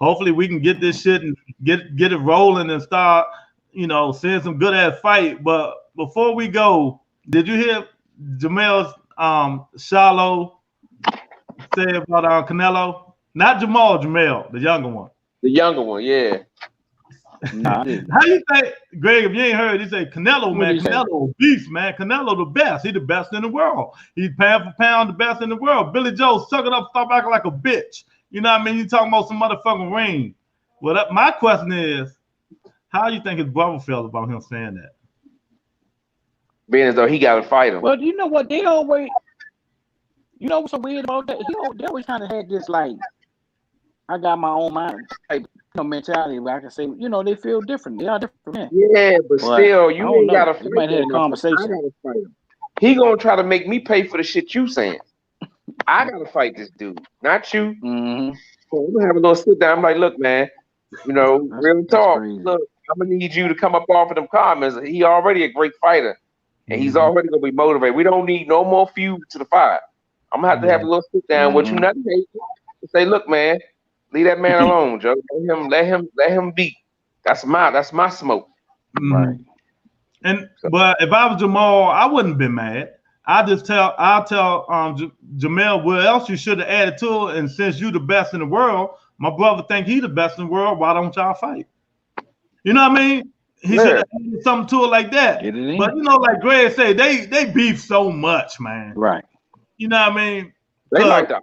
hopefully we can get this shit and get it rolling and start, you know, seeing some good ass fight. But before we go, did you hear Jamel's Charlo say about Canelo? Not Jamal, Jamel, the younger one. The younger one, yeah. Nah, how you think, Greg, if you ain't heard, he say Canelo, man, Canelo beast, man. Canelo the best. He the best in the world. He's pound for pound the best in the world. Billy Joe suck it up, stop acting like a bitch. You know what I mean? You talking about some motherfucking ring. Well, my question is, how you think his brother felt about him saying that? Being as though he got to fight him. Well, you know what? They always, you know what's so weird about that? They always kind of had this, like, I got my own mind type mentality where I can say, you know, they feel different. They are different. Yeah, but still, you ain't got to fight. You might have a conversation. He gonna try to make me pay for the shit you saying. I gotta fight this dude, not you. Mm-hmm. So I'm gonna have a little sit down. I'm like, look, man, you know, real talk. Look, I'm gonna need you to come up off of them comments. He already a great fighter, and he's already gonna be motivated. We don't need no more feud to the fight. I'm gonna have a little sit down with you, not hate. Say, look, man. Leave that man alone, Joe. Let him be. That's my smoke. Right. And but if I was Jamal, I wouldn't have been mad. I'll tell Jamel, what else you should have added to it. And since you the best in the world, my brother think he the best in the world. Why don't y'all fight? You know what I mean? He should have added something to it like that. But you know, like Greg said, they beef so much, man. Right. You know what I mean? They like that.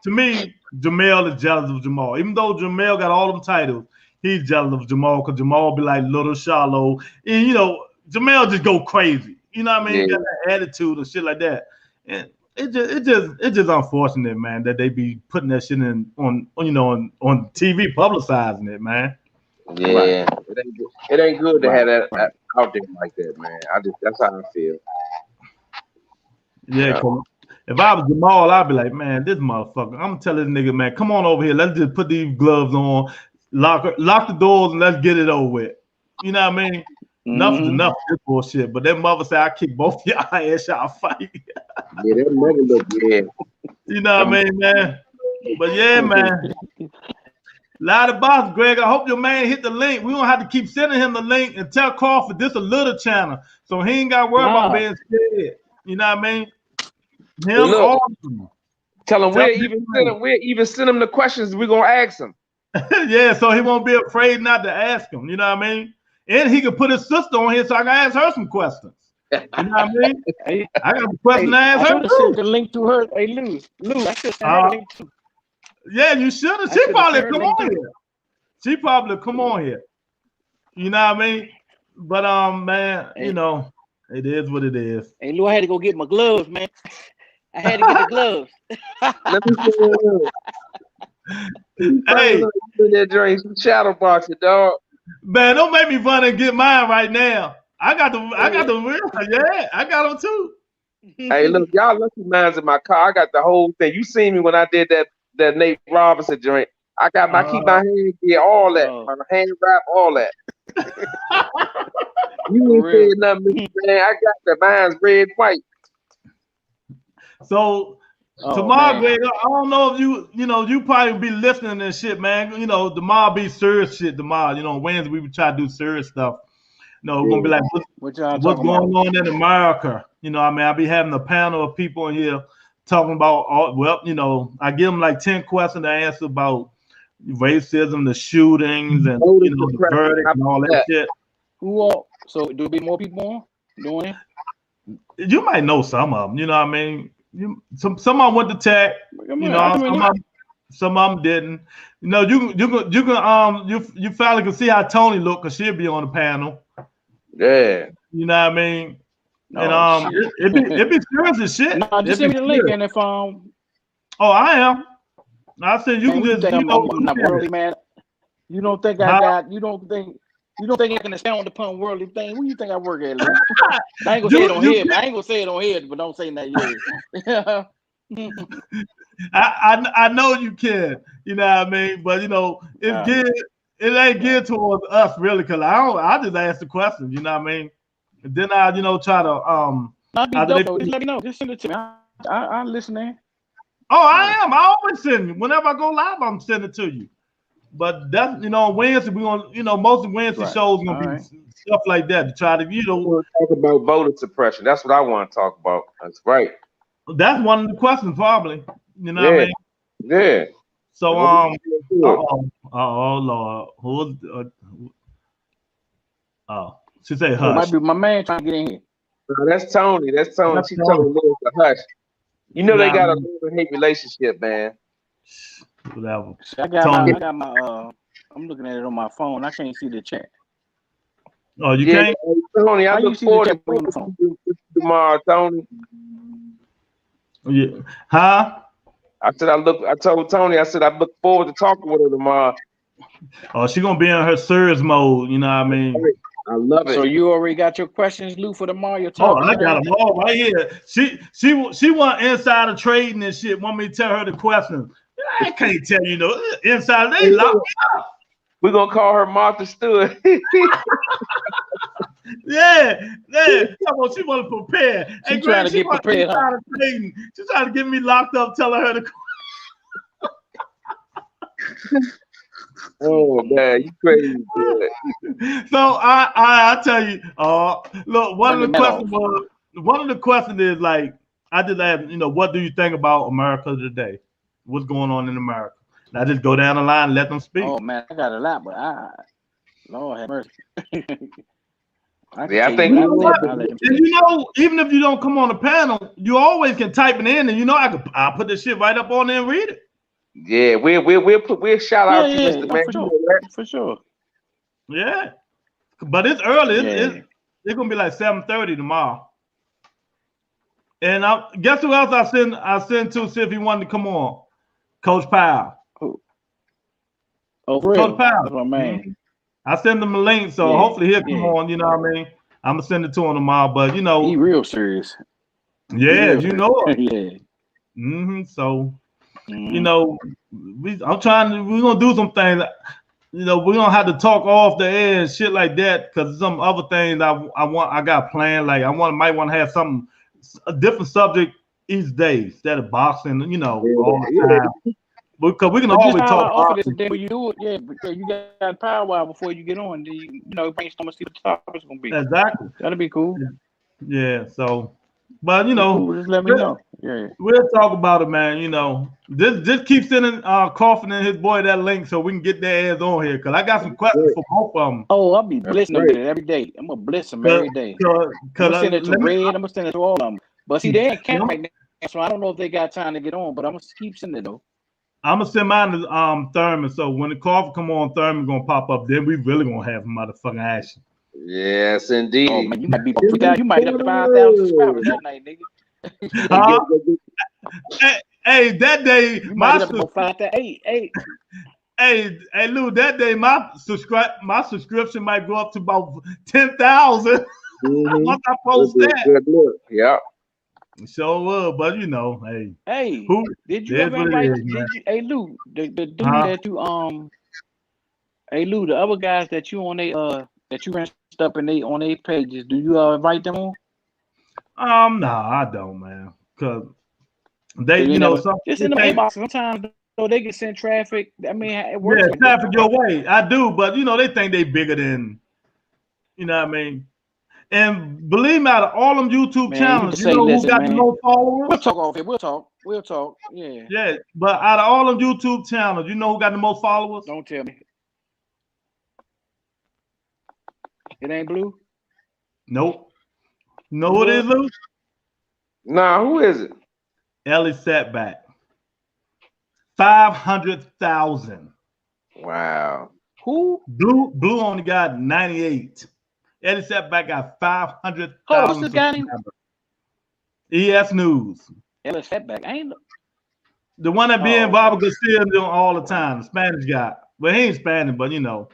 To me, Jamel is jealous of Jamal. Even though Jamel got all them titles, he's jealous of Jamal because Jamal be like little Charlo. And, you know, Jamel just go crazy. You know what I mean? Got that attitude and shit like that. And it's just unfortunate, man, that they be putting that shit on TV, publicizing it, man. Yeah. Right. It ain't good to have that out there like that, man. That's how I feel. Yeah, cool. If I was Jamal, I'd be like, man, this motherfucker. I'm telling this nigga, man, come on over here. Let's just put these gloves on, lock the doors, and let's get it over with. You know what I mean? Enough is enough of this bullshit. But that mother said, I kick both y'all ass, y'all fight. Yeah, that mother look good. You know what I mean, man? But yeah, man. Lot of boss, Greg. I hope your man hit the link. We don't have to keep sending him the link and tell Crawford this a little channel. So he ain't got to worry about being scared. You know what I mean? Tell him we'll even send him the questions we're gonna ask him. Yeah, so he won't be afraid not to ask him. You know what I mean? And he can put his sister on here so I can ask her some questions. You know what I mean? I got a question to ask her. Send the link to her. Hey, Lou, I should send her the link too. Yeah, you should have. She probably come on here. She probably come on here. You know what I mean? But man, you know, it is what it is. Hey, Lou, I had to go get my gloves, man. I had to get the gloves. Let me see. Hey, that drink, some shadow boxing, dog. Man, don't make me run and get mine right now. I got the real. Yeah, I got them too. Hey, look, y'all lucky mine's in my car. I got the whole thing. You seen me when I did that Nate Robinson drink. I got my keep my hand gear, all that, my hand wrap, all that. You ain't saying nothing, man. I got the mine's red, white. So tomorrow, Greg, I don't know if you probably be listening to this shit, man. You know, tomorrow be serious shit tomorrow. You know, Wednesday we would try to do serious stuff. we're gonna be like, what's going on in America? I mean, I'll be having a panel of people in here talking about I give them like 10 questions to answer about racism, the shootings, and the verdict and all that shit. So do be more people doing it? You might know some of them. You know what I mean? Some of them went to tech. Some of them didn't. You finally can see how Tony look because she'll be on the panel. Yeah. You know what I mean? And it be serious as shit. No, just send me the link and if Oh, I am. I said you can just I'm not worldly, man. You don't think I can stand upon worldly thing? Where you think I work at? I ain't gonna say it on here. I ain't gonna say it on here, but don't say that yet. I know you can. You know what I mean? But it's good. It ain't geared towards us really, cause I just ask the questions. You know what I mean? And then I try to just let me know. Just send it to me. I'm listening. Oh, I am. I always send you. Whenever I go live, I'm sending it to you. But that's Wednesday we gonna most of Wednesday shows gonna be stuff like that to try to talk about voter suppression. That's what I want to talk about. That's right. That's one of the questions probably. You know what I mean? Yeah. So oh Lord, she said hush. It might be my man trying to get in here. No, that's Tony. She told me to hush. They got a love-hate relationship, man. Whatever. I got my I'm looking at it on my phone. I can't see the chat. Oh, you can't? Tony, I look forward to tomorrow, Tony. Yeah. Huh? I told Tony, I said I look forward to talking with her tomorrow. Oh, she's gonna be in her serious mode, you know what I mean? I love it. So you already got your questions, Lou, for tomorrow? I got them all right here. She want insider trading and shit. Want me to tell her the questions? I can't tell you insider. They locked me up. We're gonna call her Martha Stewart. Yeah. She want to prepare. She's trying to get prepared. She's trying to get me locked up, telling her to. Oh man, you crazy. So I tell you, look, one of the questions is like, I just ask, what do you think about America today? What's going on in America? And I just go down the line and let them speak. Oh man, I got a lot, but Lord have mercy. I think even if you don't come on the panel, you always can type it in, and I'll put this shit right up on there and read it. Yeah, we'll shout out to Mr. Man for sure. Yeah, but it's early. It's gonna be like 7:30 tomorrow. And guess who else I sent to see if he wanted to come on? Coach Powell. Oh, really? Coach Powell. That's my man. Mm-hmm. I send him a link, so hopefully he'll come on. You know what I mean? I'm gonna send it to him tomorrow. But he real serious. Yeah, you know it. Yeah. Mm-hmm. So, we're gonna do some things. We're gonna have to talk off the air and shit like that because some other things I got planned. Like might want to have a different subject each day instead of boxing. All the time. Because we can always talk. When you do it, because you got power before you get on. Brainstorm and see what the topic's gonna be. Exactly. That'll be cool. Yeah. So, but just let me know. Yeah. We'll talk about it, man. Just keep sending Coffin and his boy that link so we can get their ass on here. Cause I got some questions for both of them. Oh, I'll be blessing them every day. I'm gonna bless them every day. I'm gonna send it to Red. I'm gonna send it to all of them. But see, they ain't camp right now, so I don't know if they got time to get on. But I'm gonna keep sending it though. I'm gonna send mine to Thurman. So when the Coffin come on, Thurman gonna pop up. Then we really gonna have motherfucking action. Yes, indeed. Oh man, you might be you might have 5,000 subscribers that night, nigga. Hey, that day my 5 to 8. Hey, Lou, that day my subscription might go up to about 10,000 once I post that. Good look. Yeah. So, but hey, did you ever invite? Hey, Lou, the dude that you hey Lou, the other guys that you on that you ranked up on their pages, do you invite them on? No, I don't, man, because they, just in the inbox sometimes. So they can send traffic. I mean, it works. Yeah, traffic your way. I do, but they think they bigger than. You know what I mean? And believe me, out of all them YouTube Man, channels, you you know listen, who got man. the most followers? We'll talk off here. We'll talk. Yeah. Yeah, but out of all them YouTube channels, you know who got the most followers? Don't tell me. It ain't Blue? Nope. You know who it is, Lou? Nah, who is it? Ellie Setback. 500,000. Wow. Who? Blue only got 98. Eddie Setback got 500,000. Oh, what's this guy name? ES News. Ellis Fatback. I ain't. The one that be in Bobby Garcia doing all the time. The Spanish guy. Well, he ain't Spanish, but you know.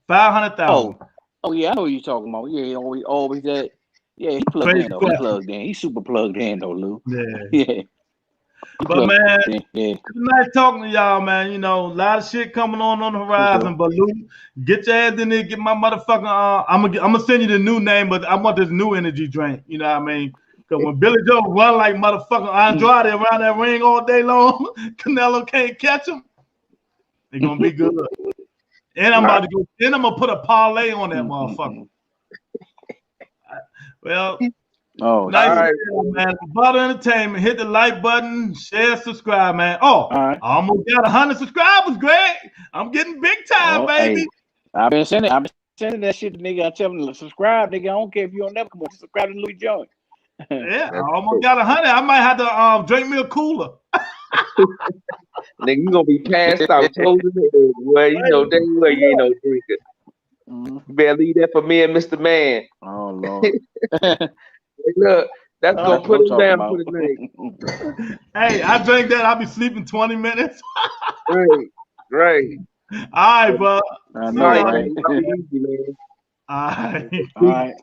500,000. Oh yeah, I know what you're talking about. Yeah, he always that. Yeah, he plugged in though. He plugged in. He's super plugged in though, Lou. Yeah. But man, it's nice talking to y'all, man. You know, a lot of shit coming on the horizon. But Lou, get your ass in there, get my motherfucking. I'm gonna send you the new name, but I want this new energy drink. You know what I mean? Because when Billy Joe run like motherfucking Andrade around that ring all day long, Canelo can't catch him. It's gonna be good. And I'm about to go. Then I'm gonna put a parlay on that motherfucker. Well. Nice, right, man. Butter Entertainment. Hit the like button, share, subscribe, man. Oh, I almost got 100 subscribers, Greg. I'm getting big time, baby. Hey, I've been sending that shit to nigga. I tell them to subscribe, nigga. I don't care if you don't never come on. Subscribe to Louis Joint. Yeah, I almost got 100. I might have to drink me a cooler. Nigga, you gonna be passed out closing it. Well, you know, that way you ain't no drinker. You better leave that for me and Mr. Man. Oh Lord. Look, that's gonna put him down for the night. Hey, I drink that. I'll be sleeping 20 minutes. Right. All right, bro. I know, right? Easy, man. All right.